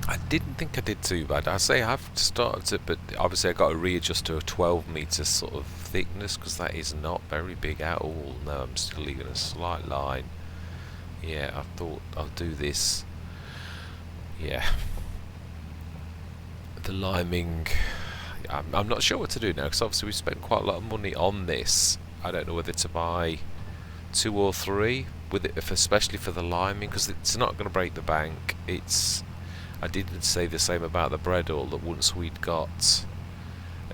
I didn't think I did too bad. I say I've started it, but obviously I got to readjust to a 12 metre sort of thickness, because that is not very big at all. No, I'm still leaving a slight line. Yeah, I thought I'll do this. Yeah. The liming, I'm not sure what to do now, because obviously we spent quite a lot of money on this. I don't know whether to buy 2 or 3 with it, especially for the liming, because it's not going to break the bank. I didn't say the same about the Bredel, that once we'd got,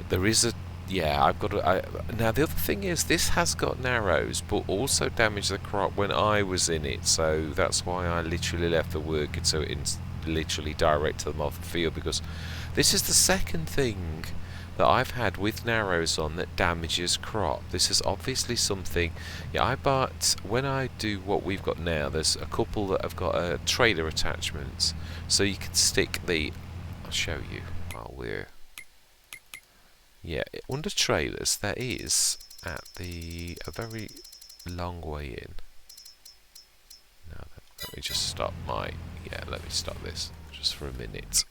there is a, yeah, I've got to, now the other thing is, this has got narrows, but also damaged the crop when I was in it, so that's why I literally left the worker so it literally directed them off the field, because this is the second thing that I've had with narrows on that damages crop. This is obviously something, yeah, but when I do what we've got now, there's a couple that have got a trailer attachment, so you can stick the, I'll show you while we're, yeah, under trailers there is at a very long way in. Now let me just stop my, yeah, let me stop this just for a minute.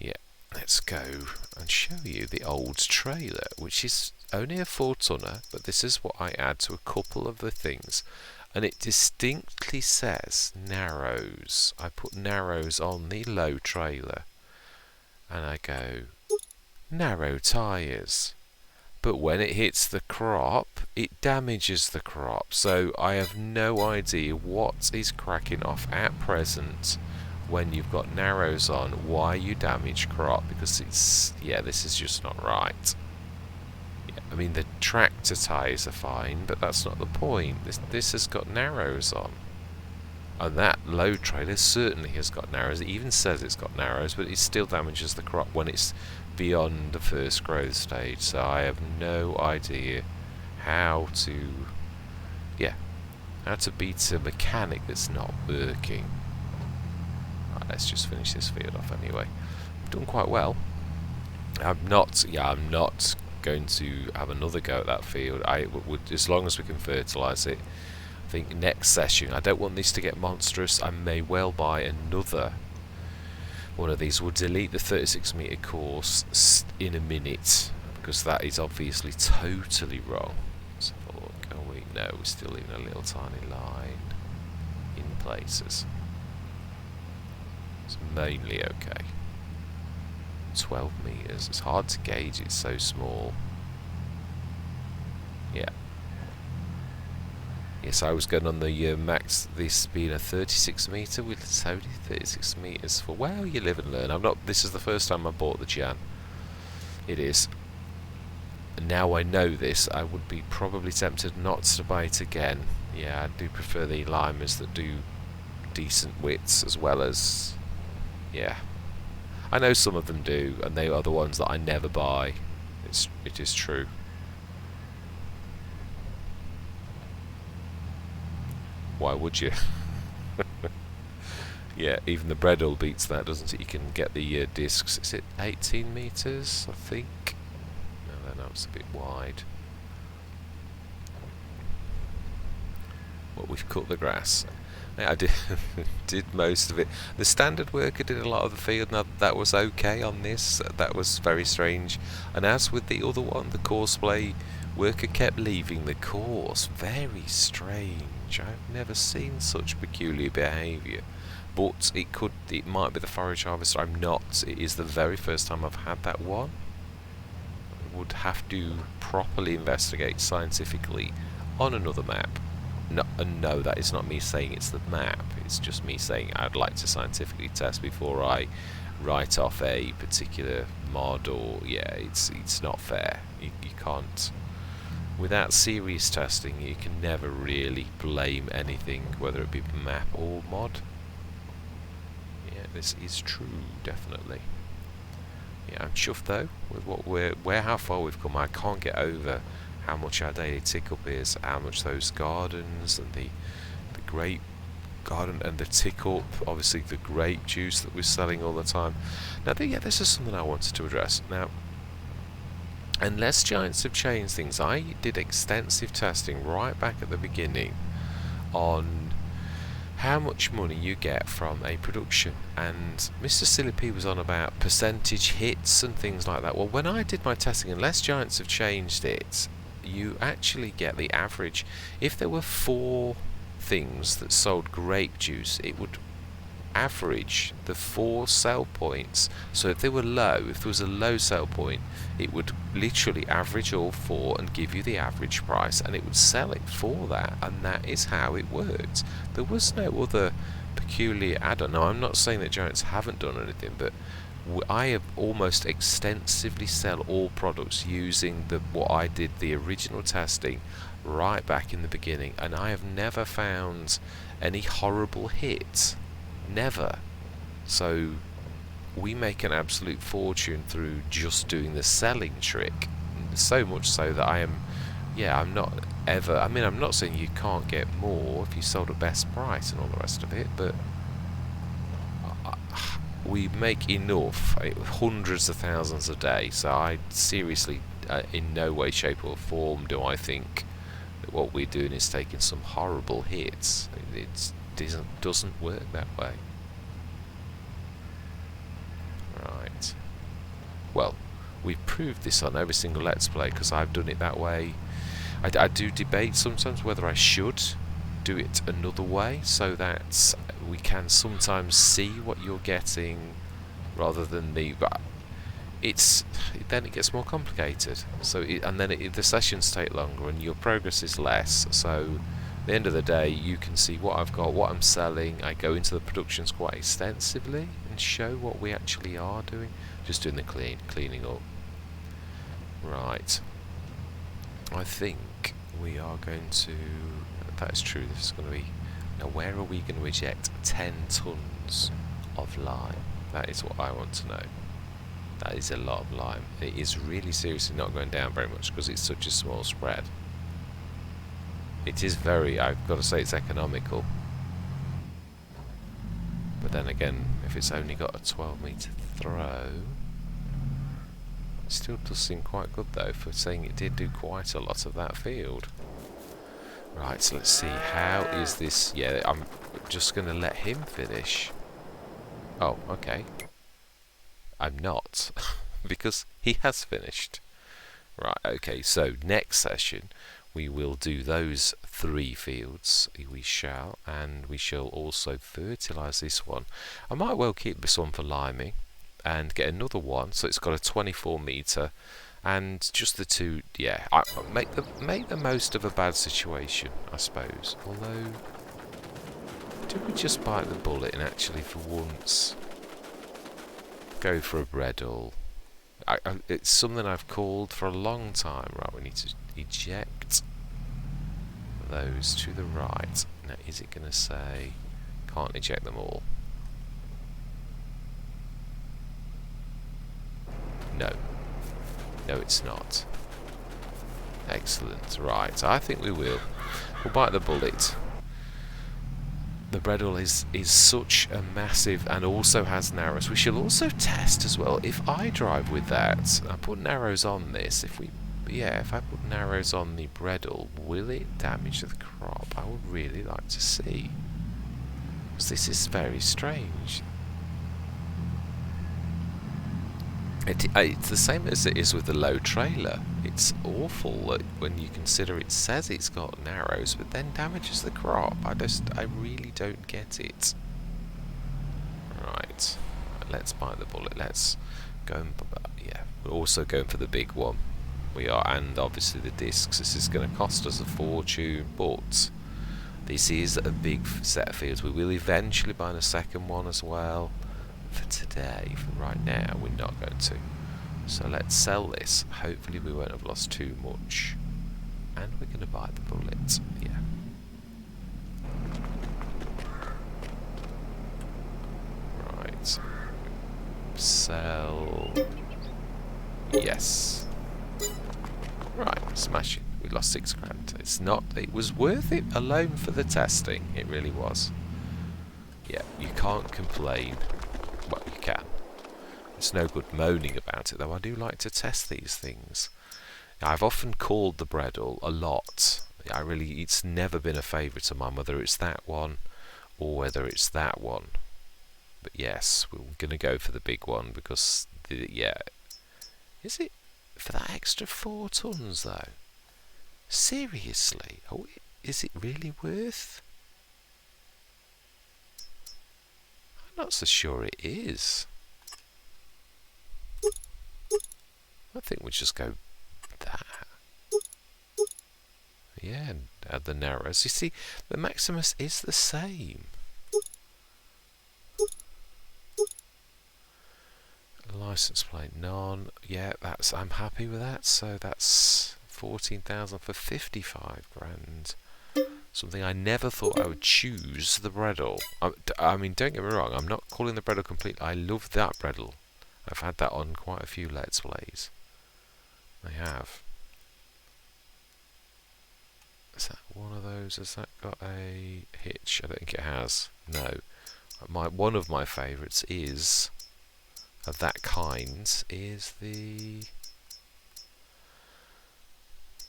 Yeah, let's go and show you the old trailer, which is only a 4-tonner, but this is what I add to a couple of the things, and it distinctly says narrows. I put narrows on the low trailer, and I go narrow tyres, but when it hits the crop it damages the crop, so I have no idea what is cracking off at present when you've got narrows on, why you damage crop, because it's, yeah, this is just not right. Yeah, I mean the tractor tyres are fine, but that's not the point. This has got narrows on, and that low trailer certainly has got narrows. It even says it's got narrows, but it still damages the crop when it's beyond the first growth stage. So I have no idea how to, yeah, how to beat a mechanic that's not working. Right, let's just finish this field off anyway. I've done quite well. I'm not going to have another go at that field. I would, as long as we can fertilise it. I think next session, I don't want this to get monstrous. I may well buy another one of these. We'll delete the 36 metre course in a minute, because that is obviously totally wrong. Let's have a look. Oh wait, no, we're still leaving a little tiny line in places. mainly okay. 12 meters. It's hard to gauge. It's so small. Yeah. Yes, I was going on the max. This being a 36 meter with Saudi 36 meters for. Well, you live and learn. I'm not. This is the first time I bought the Jan. It is. And now I know this, I would be probably tempted not to buy it again. Yeah, I do prefer the limers that do decent widths as well as. Yeah. I know some of them do, and they are the ones that I never buy. It is true. Why would you? Yeah, even the Bredel beats that, doesn't it? You can get the discs. Is it 18 meters? I think. No, that was a bit wide. Well, we've cut the grass. I did did most of it. The standard worker did a lot of the field. Now that was okay on this. That was very strange. And as with the other one, the courseplay worker kept leaving the course. Very strange. I've never seen such peculiar behaviour. But it might be the forage harvester. I'm not. It is the very first time I've had that one. I would have to properly investigate scientifically on another map. No, that is not me saying it's the map. It's just me saying I'd like to scientifically test before I write off a particular mod. Or yeah, it's not fair. You can't. Without serious testing, you can never really blame anything, whether it be map or mod. Yeah, this is true, definitely. Yeah, I'm chuffed though with how far we've come. I can't get over how much our daily tick up is, how much those gardens and the grape garden and the tick up, obviously the grape juice that we're selling all the time. Now, yeah, this is something I wanted to address. Now, unless Giants have changed things, I did extensive testing right back at the beginning on how much money you get from a production, and Mr. Silly P was on about percentage hits and things like that. Well, when I did my testing, unless Giants have changed it, you actually get the average. If there were 4 things that sold grape juice, it would average the 4 sell points. So if they were low, if there was a low sell point, it would literally average all 4 and give you the average price, and it would sell it for that, and that is how it worked. There was no other peculiar add-on. Now, I'm not saying that Giants haven't done anything, but I have almost extensively sell all products using what I did the original testing right back in the beginning, and I have never found any horrible hit. Never. So we make an absolute fortune through just doing the selling trick. So much so that I'm not ever. I mean, I'm not saying you can't get more if you sold at best price and all the rest of it, but we make enough, hundreds of thousands a day. So I seriously, in no way, shape or form do I think that what we're doing is taking some horrible hits. It doesn't work that way. Right. Well, we've proved this on every single Let's Play because I've done it that way. I do debate sometimes whether I should do it another way so that we can sometimes see what you're getting rather than but then it gets more complicated. So the sessions take longer and your progress is less. So at the end of the day, you can see what I've got, what I'm selling. I go into the productions quite extensively and show what we actually are doing. Just doing the cleaning up. Right. I think we are going to. That is true. This is going to be. Now, where are we going to eject 10 tons of lime? That is what I want to know. That is a lot of lime. It is really seriously not going down very much because it's such a small spread. It is I've got to say, it's economical. But then again, if it's only got a 12-metre throw, it still does seem quite good though, for saying it did do quite a lot of that field. Right, so let's see, how is this? Yeah, I'm just going to let him finish. Oh, okay. I'm not, because he has finished. Right, okay, so next session, we will do those 3 fields. We shall, and we shall also fertilise this one. I might well keep this one for liming and get another one, so it's got a 24 metre, and just the 2. Yeah, I make the most of a bad situation, I suppose. Although, do we just bite the bullet and actually for once go for a Bredal? It's something I've called for a long time. Right, we need to eject those to the right. Now, is it going to say can't eject them all? No. No, it's not. Excellent. Right, I think we will. We'll bite the bullet. The Bredal is such a massive, and also has narrows. We shall also test as well if I drive with that. I put narrows on this. If I put narrows on the Bredal, will it damage the crop? I would really like to see, because this is very strange. It's the same as it is with the low trailer. It's awful that when you consider it says it's got narrows, but then damages the crop. I really don't get it. Right, let's bite the bullet. Let's go and, yeah, we're also going for the big one. We are, and obviously the discs. This is going to cost us a fortune, but this is a big set of fields. We will eventually buy a second one as well. For today, for right now, we're not going to. So let's sell this. Hopefully we won't have lost too much. And we're going to buy the bullet. Yeah. Right. Sell. Yes. Right, smashing. We lost 6 grand. It's not. It was worth it alone for the testing. It really was. Yeah, you can't complain. Well, you can. It's no good moaning about it, though. I do like to test these things. I've often called the Bredal a lot. It's never been a favourite of mine, whether it's that one or whether it's that one. But yes, we're going to go for the big one because, is it for that extra 4 tons though? Seriously? Oh, is it really worth? Not so sure it is. I think we'll just go with that. Yeah, and add the narrows. You see, the Maximus is the same. License plate none. Yeah, I'm happy with that. So that's 14,000 for 55 grand. Something I never thought I would choose, the Bredal. I mean, don't get me wrong, I'm not calling the Bredal complete. I love that Bredal. I've had that on quite a few Let's Plays. I have. Is that one of those? Has that got a hitch? I don't think it has. No. One of my favourites is, of that kind, is the...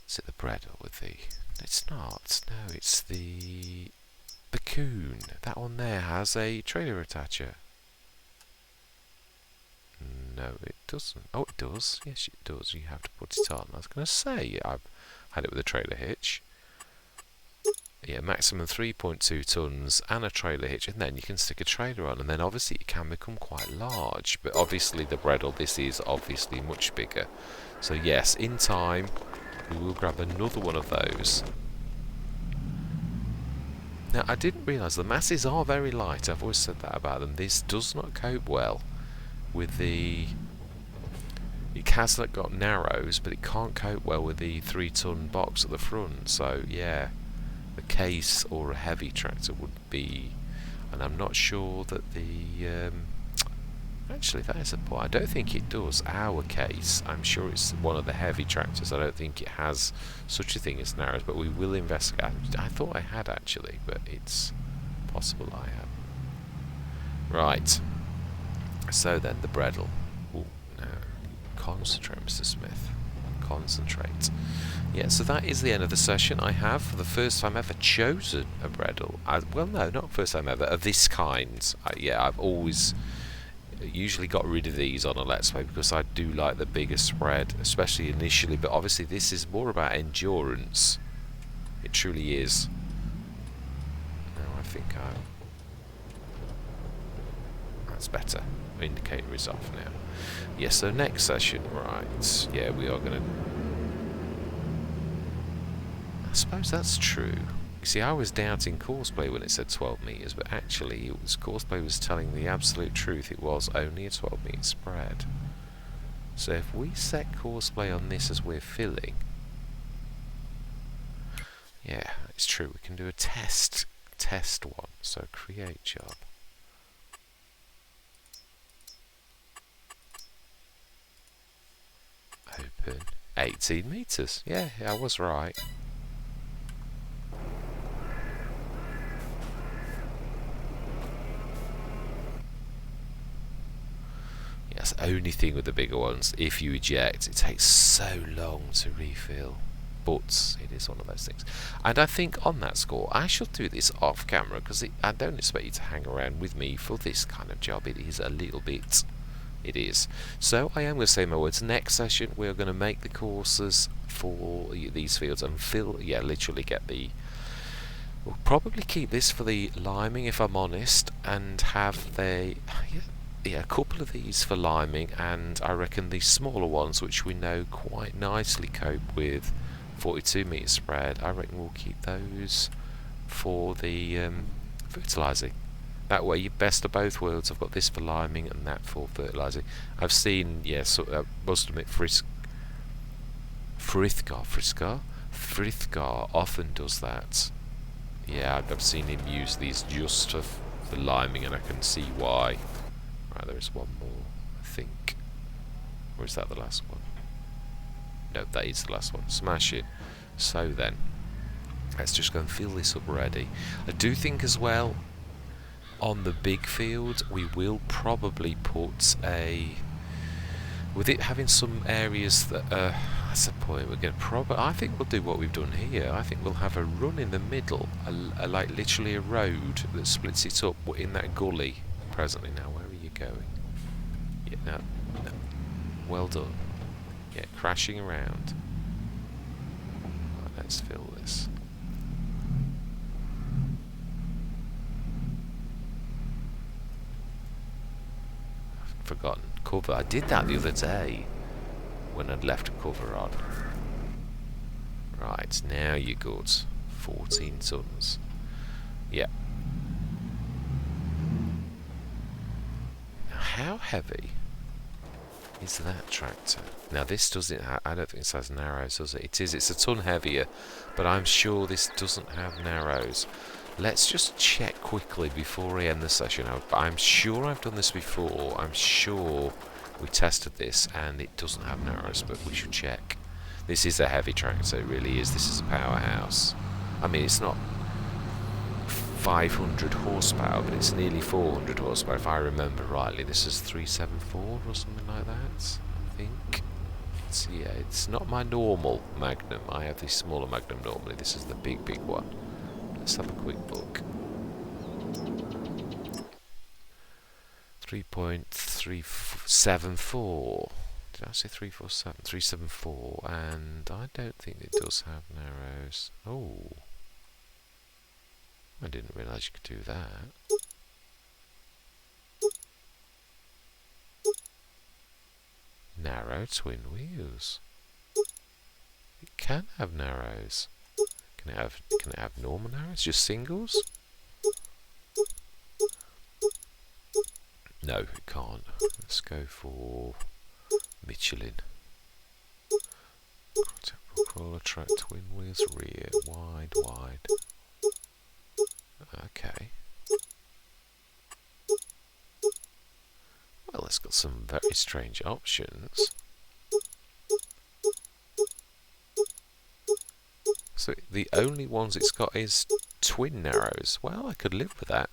Is it the Bredal with the... It's not. No, it's the Coon. That one there has a trailer attacher. No, it doesn't. Oh, it does. Yes, it does. You have to put it on. I was going to say, I've had it with a trailer hitch. Yeah, maximum 3.2 tons and a trailer hitch, and then you can stick a trailer on, and then obviously it can become quite large. But obviously the Bredal, this is obviously much bigger. So yes, in time, we will grab another one of those. Now, I didn't realise the masses are very light. I've always said that about them. This does not cope well with the... It has got narrows, but it can't cope well with the 3-ton box at the front. So, yeah, a case or a heavy tractor would be... And I'm not sure that the... Actually, that is a point. I don't think it does. Our case, I'm sure it's one of the heavy tractors. I don't think it has such a thing as narrows, but we will investigate. I thought I had, actually, but it's possible I have. Right. So then, the Bredal. Oh, no. Concentrate, Mr. Smith. Concentrate. Yeah, so that is the end of the session. I have, for the first time ever, chosen a Bredal. Well, no, not first time ever, of this kind. Yeah, I've always... usually got rid of these on a Let's Play because I do like the bigger spread, especially initially, but obviously this is more about endurance It truly is. Now I think that's better. Indicator is off now. Yes, so next session, right. Yeah, we are going to... I suppose that's true. You see, I was doubting Courseplay when it said 12 metres, but actually it was Courseplay was telling the absolute truth. It was only a 12 metre spread. So if we set Courseplay on this as we're filling... Yeah, it's true. We can do a test one. So create job. Open. 18 metres. Yeah, I was right. Yes, only thing with the bigger ones, if you eject, it takes so long to refill. But it is one of those things. And I think on that score, I shall do this off camera, because I don't expect you to hang around with me for this kind of job. It is a little bit... It is. So I am going to say my words. Next session, we're going to make the courses for these fields and fill... Yeah, literally get the... We'll probably keep this for the liming, if I'm honest, and have the... Yeah, a couple of these for liming, and I reckon the smaller ones, which we know quite nicely cope with 42 metre spread, I reckon we'll keep those for the fertilising. That way, you best of both worlds. I've got this for liming and that for fertilising. I've seen, yes, must admit, Frithgar often does that. Yeah, I've seen him use these just for liming, and I can see why. Right, there is one more, I think. Or is that the last one? No, that is the last one. Smash it. So then, let's just go and fill this up ready. I do think as well, on the big field, we will probably put a... With it having some areas that that's the point, we're going to probably... I think we'll do what we've done here. I think we'll have a run in the middle, like literally a road that splits it up in that gully presently. Now, where are you going? Yeah, no. Well done. Yeah, crashing around. Right, let's fill this. I've forgotten. Cover. I did that the other day when I'd left a cover on. Right, now you're good. 14 tons. Yeah. Now, how heavy is that tractor? Now this doesn't I don't think this has narrows, does it? It is, it's a ton heavier, but I'm sure this doesn't have narrows. Let's just check quickly before we end the session. I'm sure I've done this before. I'm sure we tested this and it doesn't have narrows, but we should check. This is a heavy tractor, it really is. This is a powerhouse. I mean, it's not 500 horsepower, but it's nearly 400 horsepower, if I remember rightly. This is 374 or something like that, I think. Yeah, it's not my normal Magnum. I have the smaller Magnum normally. This is the big one. Let's have a quick look. 3.374. Did I say 347? 374, and I don't think it does have narrows. Oh, I didn't realise you could do that. Narrow twin wheels. It can have narrows. Can it have normal narrows? Just singles? No, it can't. Let's go for Michelin. Crawler track, twin wheels, rear, wide. Okay. Well, it's got some very strange options. So the only ones it's got is twin narrows. Well, I could live with that.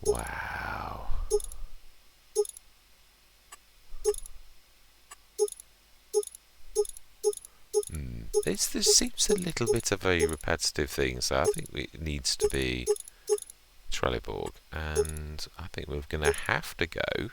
Wow. This seems a little bit of a repetitive thing, so I think it needs to be Trelleborg, and I think we're going to have to go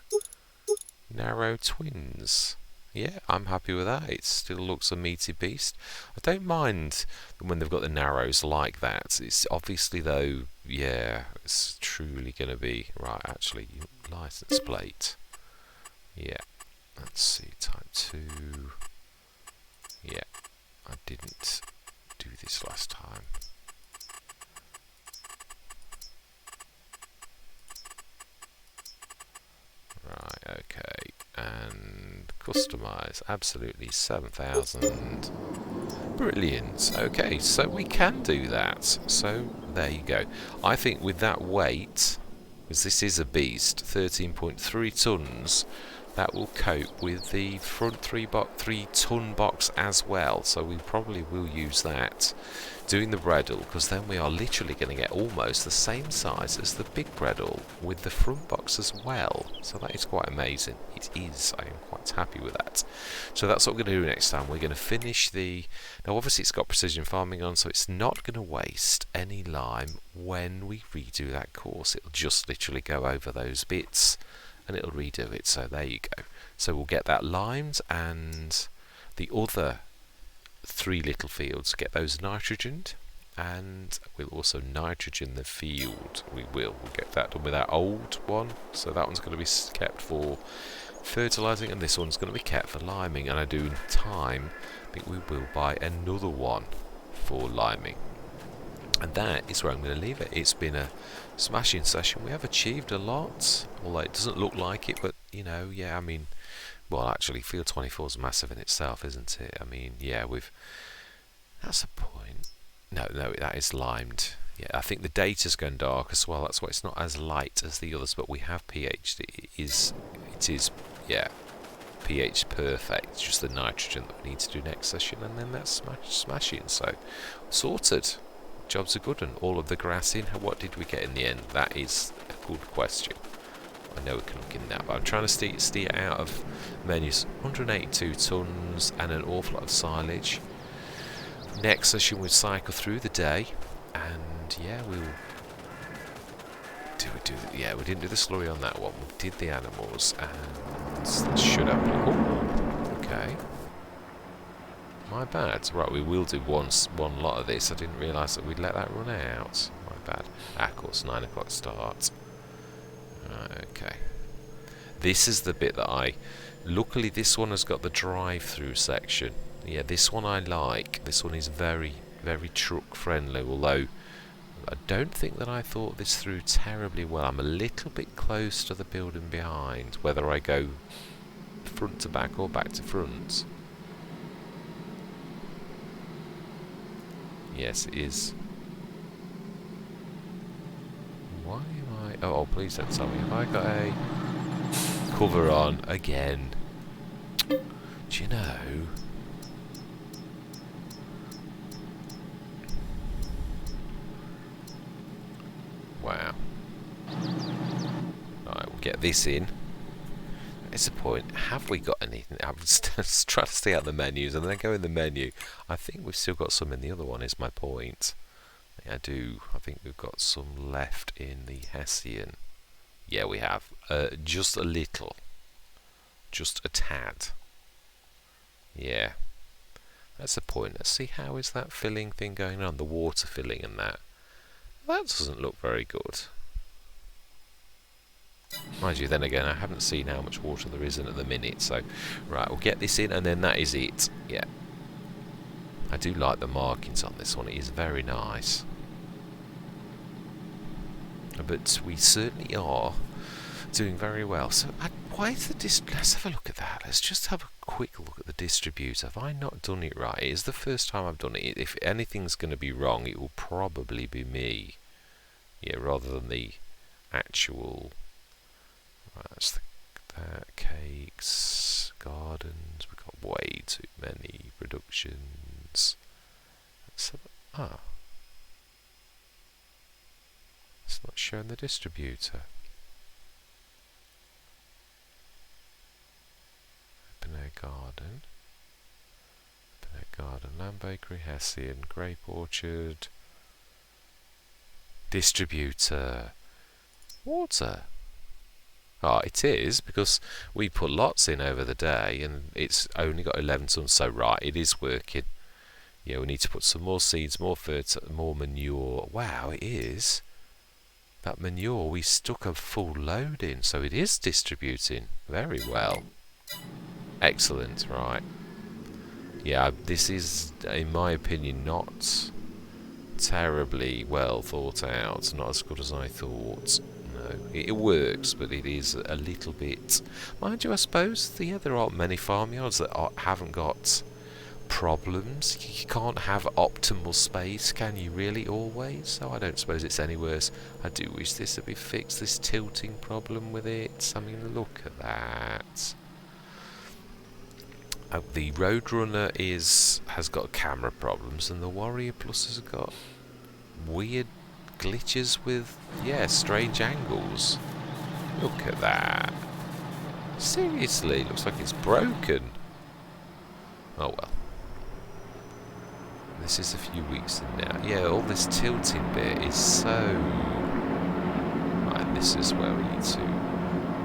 narrow twins. Yeah, I'm happy with that. It still looks a meaty beast. I don't mind when they've got the narrows like that. It's obviously though, yeah, it's truly going to be right. Actually, license plate. Yeah, let's see, type 2. Yeah, I didn't do this last time. Right, okay, and customize, absolutely 7,000. Brilliant. Okay, so we can do that. So there you go. I think with that weight, because this is a beast, 13.3 tons, that will cope with the front 3-ton box as well. So we probably will use that doing the Bredel, because then we are literally going to get almost the same size as the big Bredel with the front box as well. So that is quite amazing. It is. I am quite happy with that. So that's what we're going to do next time. We're going to finish the... Now obviously it's got precision farming on, so it's not going to waste any lime when we redo that course. It'll just literally go over those bits and it'll redo it. So there you go. So we'll get that limed, and the other 3 little fields, get those nitrogened, and we'll also nitrogen the field. We'll get that done with our old one, so that one's going to be kept for fertilizing, and this one's going to be kept for liming. And I do in time think we will buy another one for liming, and that is where I'm going to leave it. It's been a smashing session. We have achieved a lot, although it doesn't look like it, but you know, yeah, I mean, well, actually, Field 24 is massive in itself, isn't it? I mean, yeah, that's a point. No, that is limed. Yeah, I think the data's gone dark as well. That's why it's not as light as the others, but we have pH. It is, yeah, pH perfect. It's just the nitrogen that we need to do next session, and then that's smashing. So, sorted. Jobs are good, and all of the grass in. What did we get in the end? That is a good question. I know we can look in that, but I'm trying to steer out of menus. 182 tons and an awful lot of silage. Next session we'll cycle through the day, and yeah, we didn't do the slurry on that one. We did the animals, and that should have. Oh, okay. My bad. Right, we will do one lot of this. I didn't realise that we'd let that run out. My bad. Of course, 9 o'clock start. Okay. This is the bit that luckily this one has got the drive-through section. Yeah, this one I like. This one is very, very truck friendly, although I don't think that I thought this through terribly well. I'm a little bit close to the building behind, whether I go front to back or back to front. Yes, it is. Why am I... Oh, please don't tell me. Have I got a cover on again? Do you know... Wow. Right, we'll get this in. It's a point. Have we got anything? I'm just trying to stay out the menus and then go in the menu. I think we've still got some in the other one, is my point. I do. I think we've got some left in the Hessian. Yeah, we have. Just a little. Just a tad. Yeah. That's the point. Let's see, how is that filling thing going on? The water filling and that. That doesn't look very good. Mind you, then again, I haven't seen how much water there is in at the minute, so... Right, we'll get this in, and then that is it. Yeah. I do like the markings on this one. It is very nice. But we certainly are doing very well. So, why is the let's have a look at that. Let's just have a quick look at the distributor. Have I not done it right? It is the first time I've done it. If anything's going to be wrong, it will probably be me. Yeah, rather than the actual... Right, that's that. Cakes, gardens. We've got way too many productions. It's not showing the distributor. Open air garden. Open air garden. Lamb bakery, Hessian, grape orchard. Distributor. Water. Oh, it is, because we put lots in over the day and it's only got 11 tons, so right, it is working. Yeah, we need to put some more seeds, more fertilizer, more manure. Wow, it is. That manure, we stuck a full load in, so it is distributing very well. Excellent, right. Yeah, this is, in my opinion, not terribly well thought out, not as good as I thought. No, it works, but it is a little bit... Mind you, I suppose there aren't many farmyards that haven't got problems. You can't have optimal space, can you really, always? So I don't suppose it's any worse. I do wish this would be fixed, this tilting problem with it. I mean, look at that. The Roadrunner has got camera problems, and the Warrior Plus has got weird glitches with, yeah, strange angles. Look at that. Seriously, looks like it's broken. Oh well. This is a few weeks in now. Yeah, all this tilting bit is so... Right, this is where we need to...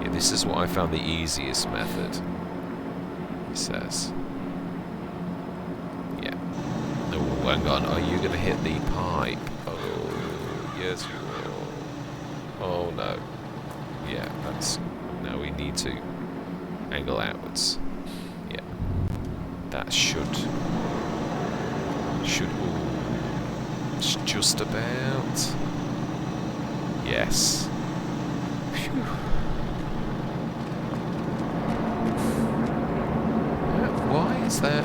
Yeah, this is what I found the easiest method. He says. Yeah. Oh, hang on. Are you going to hit the pipe? Oh, yes you will. Oh, no. Yeah, that's... Now we need to angle outwards. Yeah. That should... Ooh, it's just about... Yes. Phew. Why is that?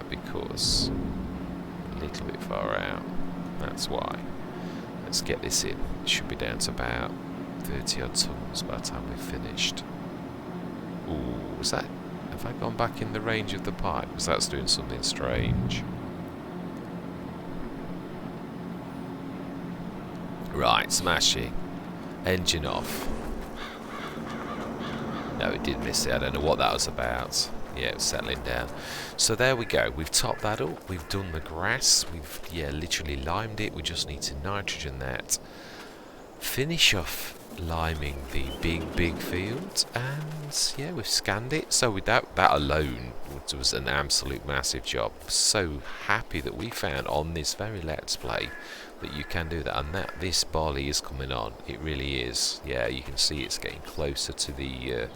Because a little bit far out. That's why. Let's get this in. It should be down to about 30 odd tons by the time we've finished. Ooh, was that... Have I gone back in the range of the pipe? Because that's doing something strange. Right, smashing. Engine off. No, it did miss it. I don't know what that was about. Yeah, it was settling down. So there we go. We've topped that up. We've done the grass. We've, yeah, literally limed it. We just need to nitrogen that. Finish off liming the big field, and yeah, we've scanned it. So with that alone was an absolute massive job. So happy that we found on this very Let's Play that you can do that, and that this barley is coming on. It really is. Yeah, you can see it's getting closer to the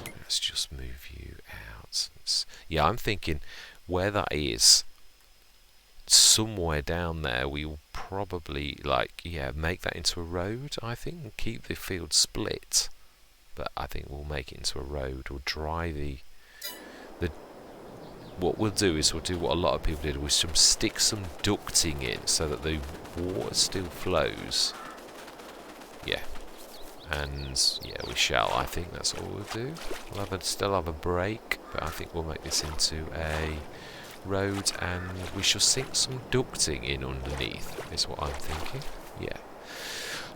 let's just move you out. Yeah, I'm thinking where that is, somewhere down there, we will probably, like, yeah, make that into a road, I think, and keep the field split. But I think we'll make it into a road. We'll dry the what we'll do is we'll do what a lot of people did, was stick some ducting in so that the water still flows. Yeah. And yeah, we shall. I think that's all we'll do. We'll still have a break, but I think we'll make this into a road, and we shall sink some ducting in underneath, is what I'm thinking. Yeah.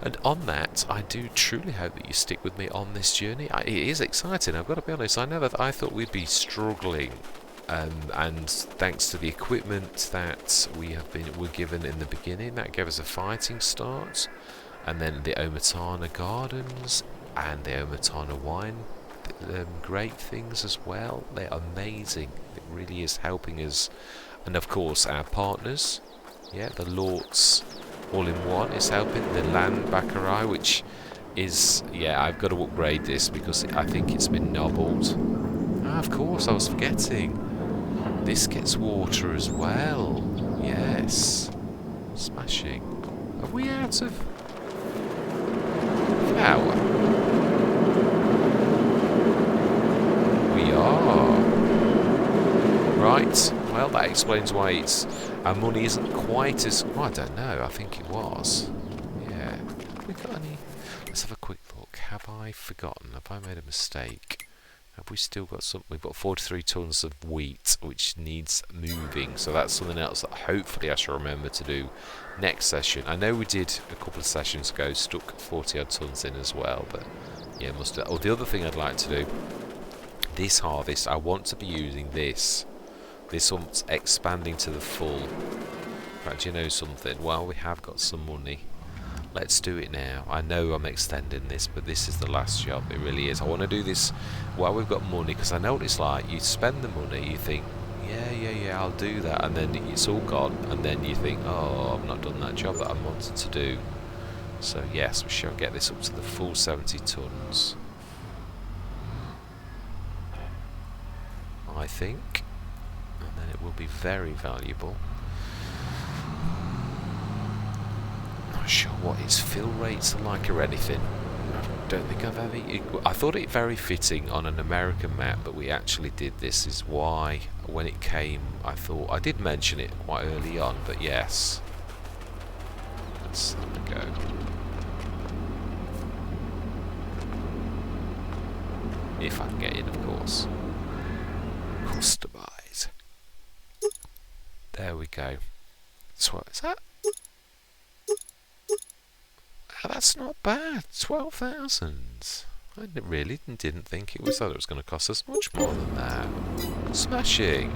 And on that, I do truly hope that you stick with me on this journey. It is exciting, I've got to be honest. I know that I thought we'd be struggling, and thanks to the equipment that were given in the beginning, that gave us a fighting start. And then the Omatana Gardens and the Omatana Wine, great things as well. They're amazing. It really is helping us. And of course our partners, yeah, the Lords All-in-One is helping. The Land Baccarat, which is, yeah, I've got to upgrade this because I think it's been nobbled. Ah, of course, I was forgetting. This gets water as well. Yes. Smashing. Are we out of... Flour? We are. Right. Well, that explains why our money isn't quite as... Well, I don't know. I think it was. Yeah. Have we got any... Let's have a quick look. Have I forgotten? Have I made a mistake? Have we still got some... We've got 43 tons of wheat, which needs moving. So that's something else that hopefully I shall remember to do next session. I know we did a couple of sessions ago, stuck 40 odd tons in as well. But yeah, must do that. Oh, the other thing I'd like to do, this harvest, I want to be using this. This one's expanding to the full. In fact, you know something? While we have got some money, Let's do it now. I know I'm extending this, but this is the last job. It really is. I want to do this while we've got money, because I know what it's like. You spend the money, you think, yeah, I'll do that, and then it's all gone, and then you think, oh, I've not done that job that I wanted to do. So yes, we shall get this up to the full 70 tons, I think, and then it will be very valuable. Not sure what its fill rates are like or anything. I don't think I've ever... I thought it very fitting on an American map that we actually did this, is why when it came I thought... I did mention it quite early on, but yes. Let's have a go. If I can get in, of course. Customize. There we go. So what is that? Oh, that's not bad. 12,000. I really didn't think it was. Thought it was going to cost us much more than that. Smashing.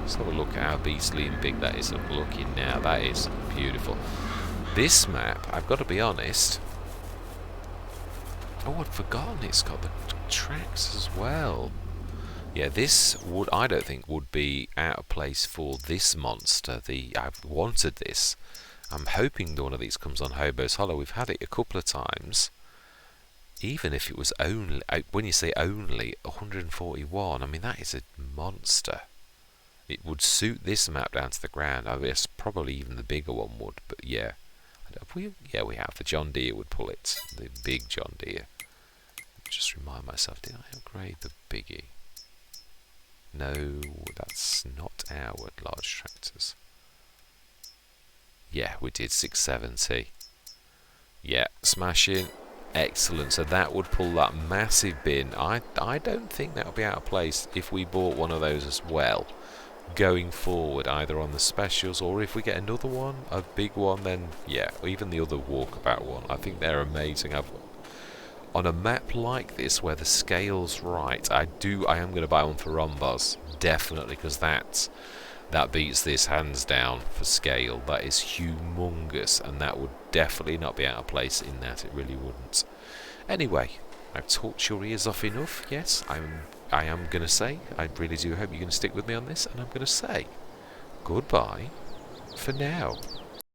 Let's have a look at how beastly and big that is. Looking now, that is beautiful. This map, I've got to be honest. Oh, I'd forgotten it's got the tracks as well. Yeah, this would, I don't think, would be out of place for this monster. I've wanted this. I'm hoping that one of these comes on Hobo's Hollow. We've had it a couple of times. Even if it was only, when you say only, 141, I mean, that is a monster. It would suit this map down to the ground. I guess probably even the bigger one would, but yeah. Yeah, we have. The John Deere would pull it. The big John Deere. Just remind myself, did I upgrade the biggie? No, that's not our large tractors. Yeah, we did 670. Yeah, smashing. Excellent. So that would pull that massive bin. I don't think that would be out of place if we bought one of those as well. Going forward, either on the specials, or if we get another one, a big one, then yeah, even the other walkabout one. I think they're amazing. On a map like this, where the scale's right, I am going to buy one for Rombos, definitely, because that beats this hands down for scale. That is humongous, and that would definitely not be out of place in that. It really wouldn't. Anyway, I've talked your ears off enough. Yes, I am going to say, I really do hope you're going to stick with me on this, and I'm going to say goodbye for now.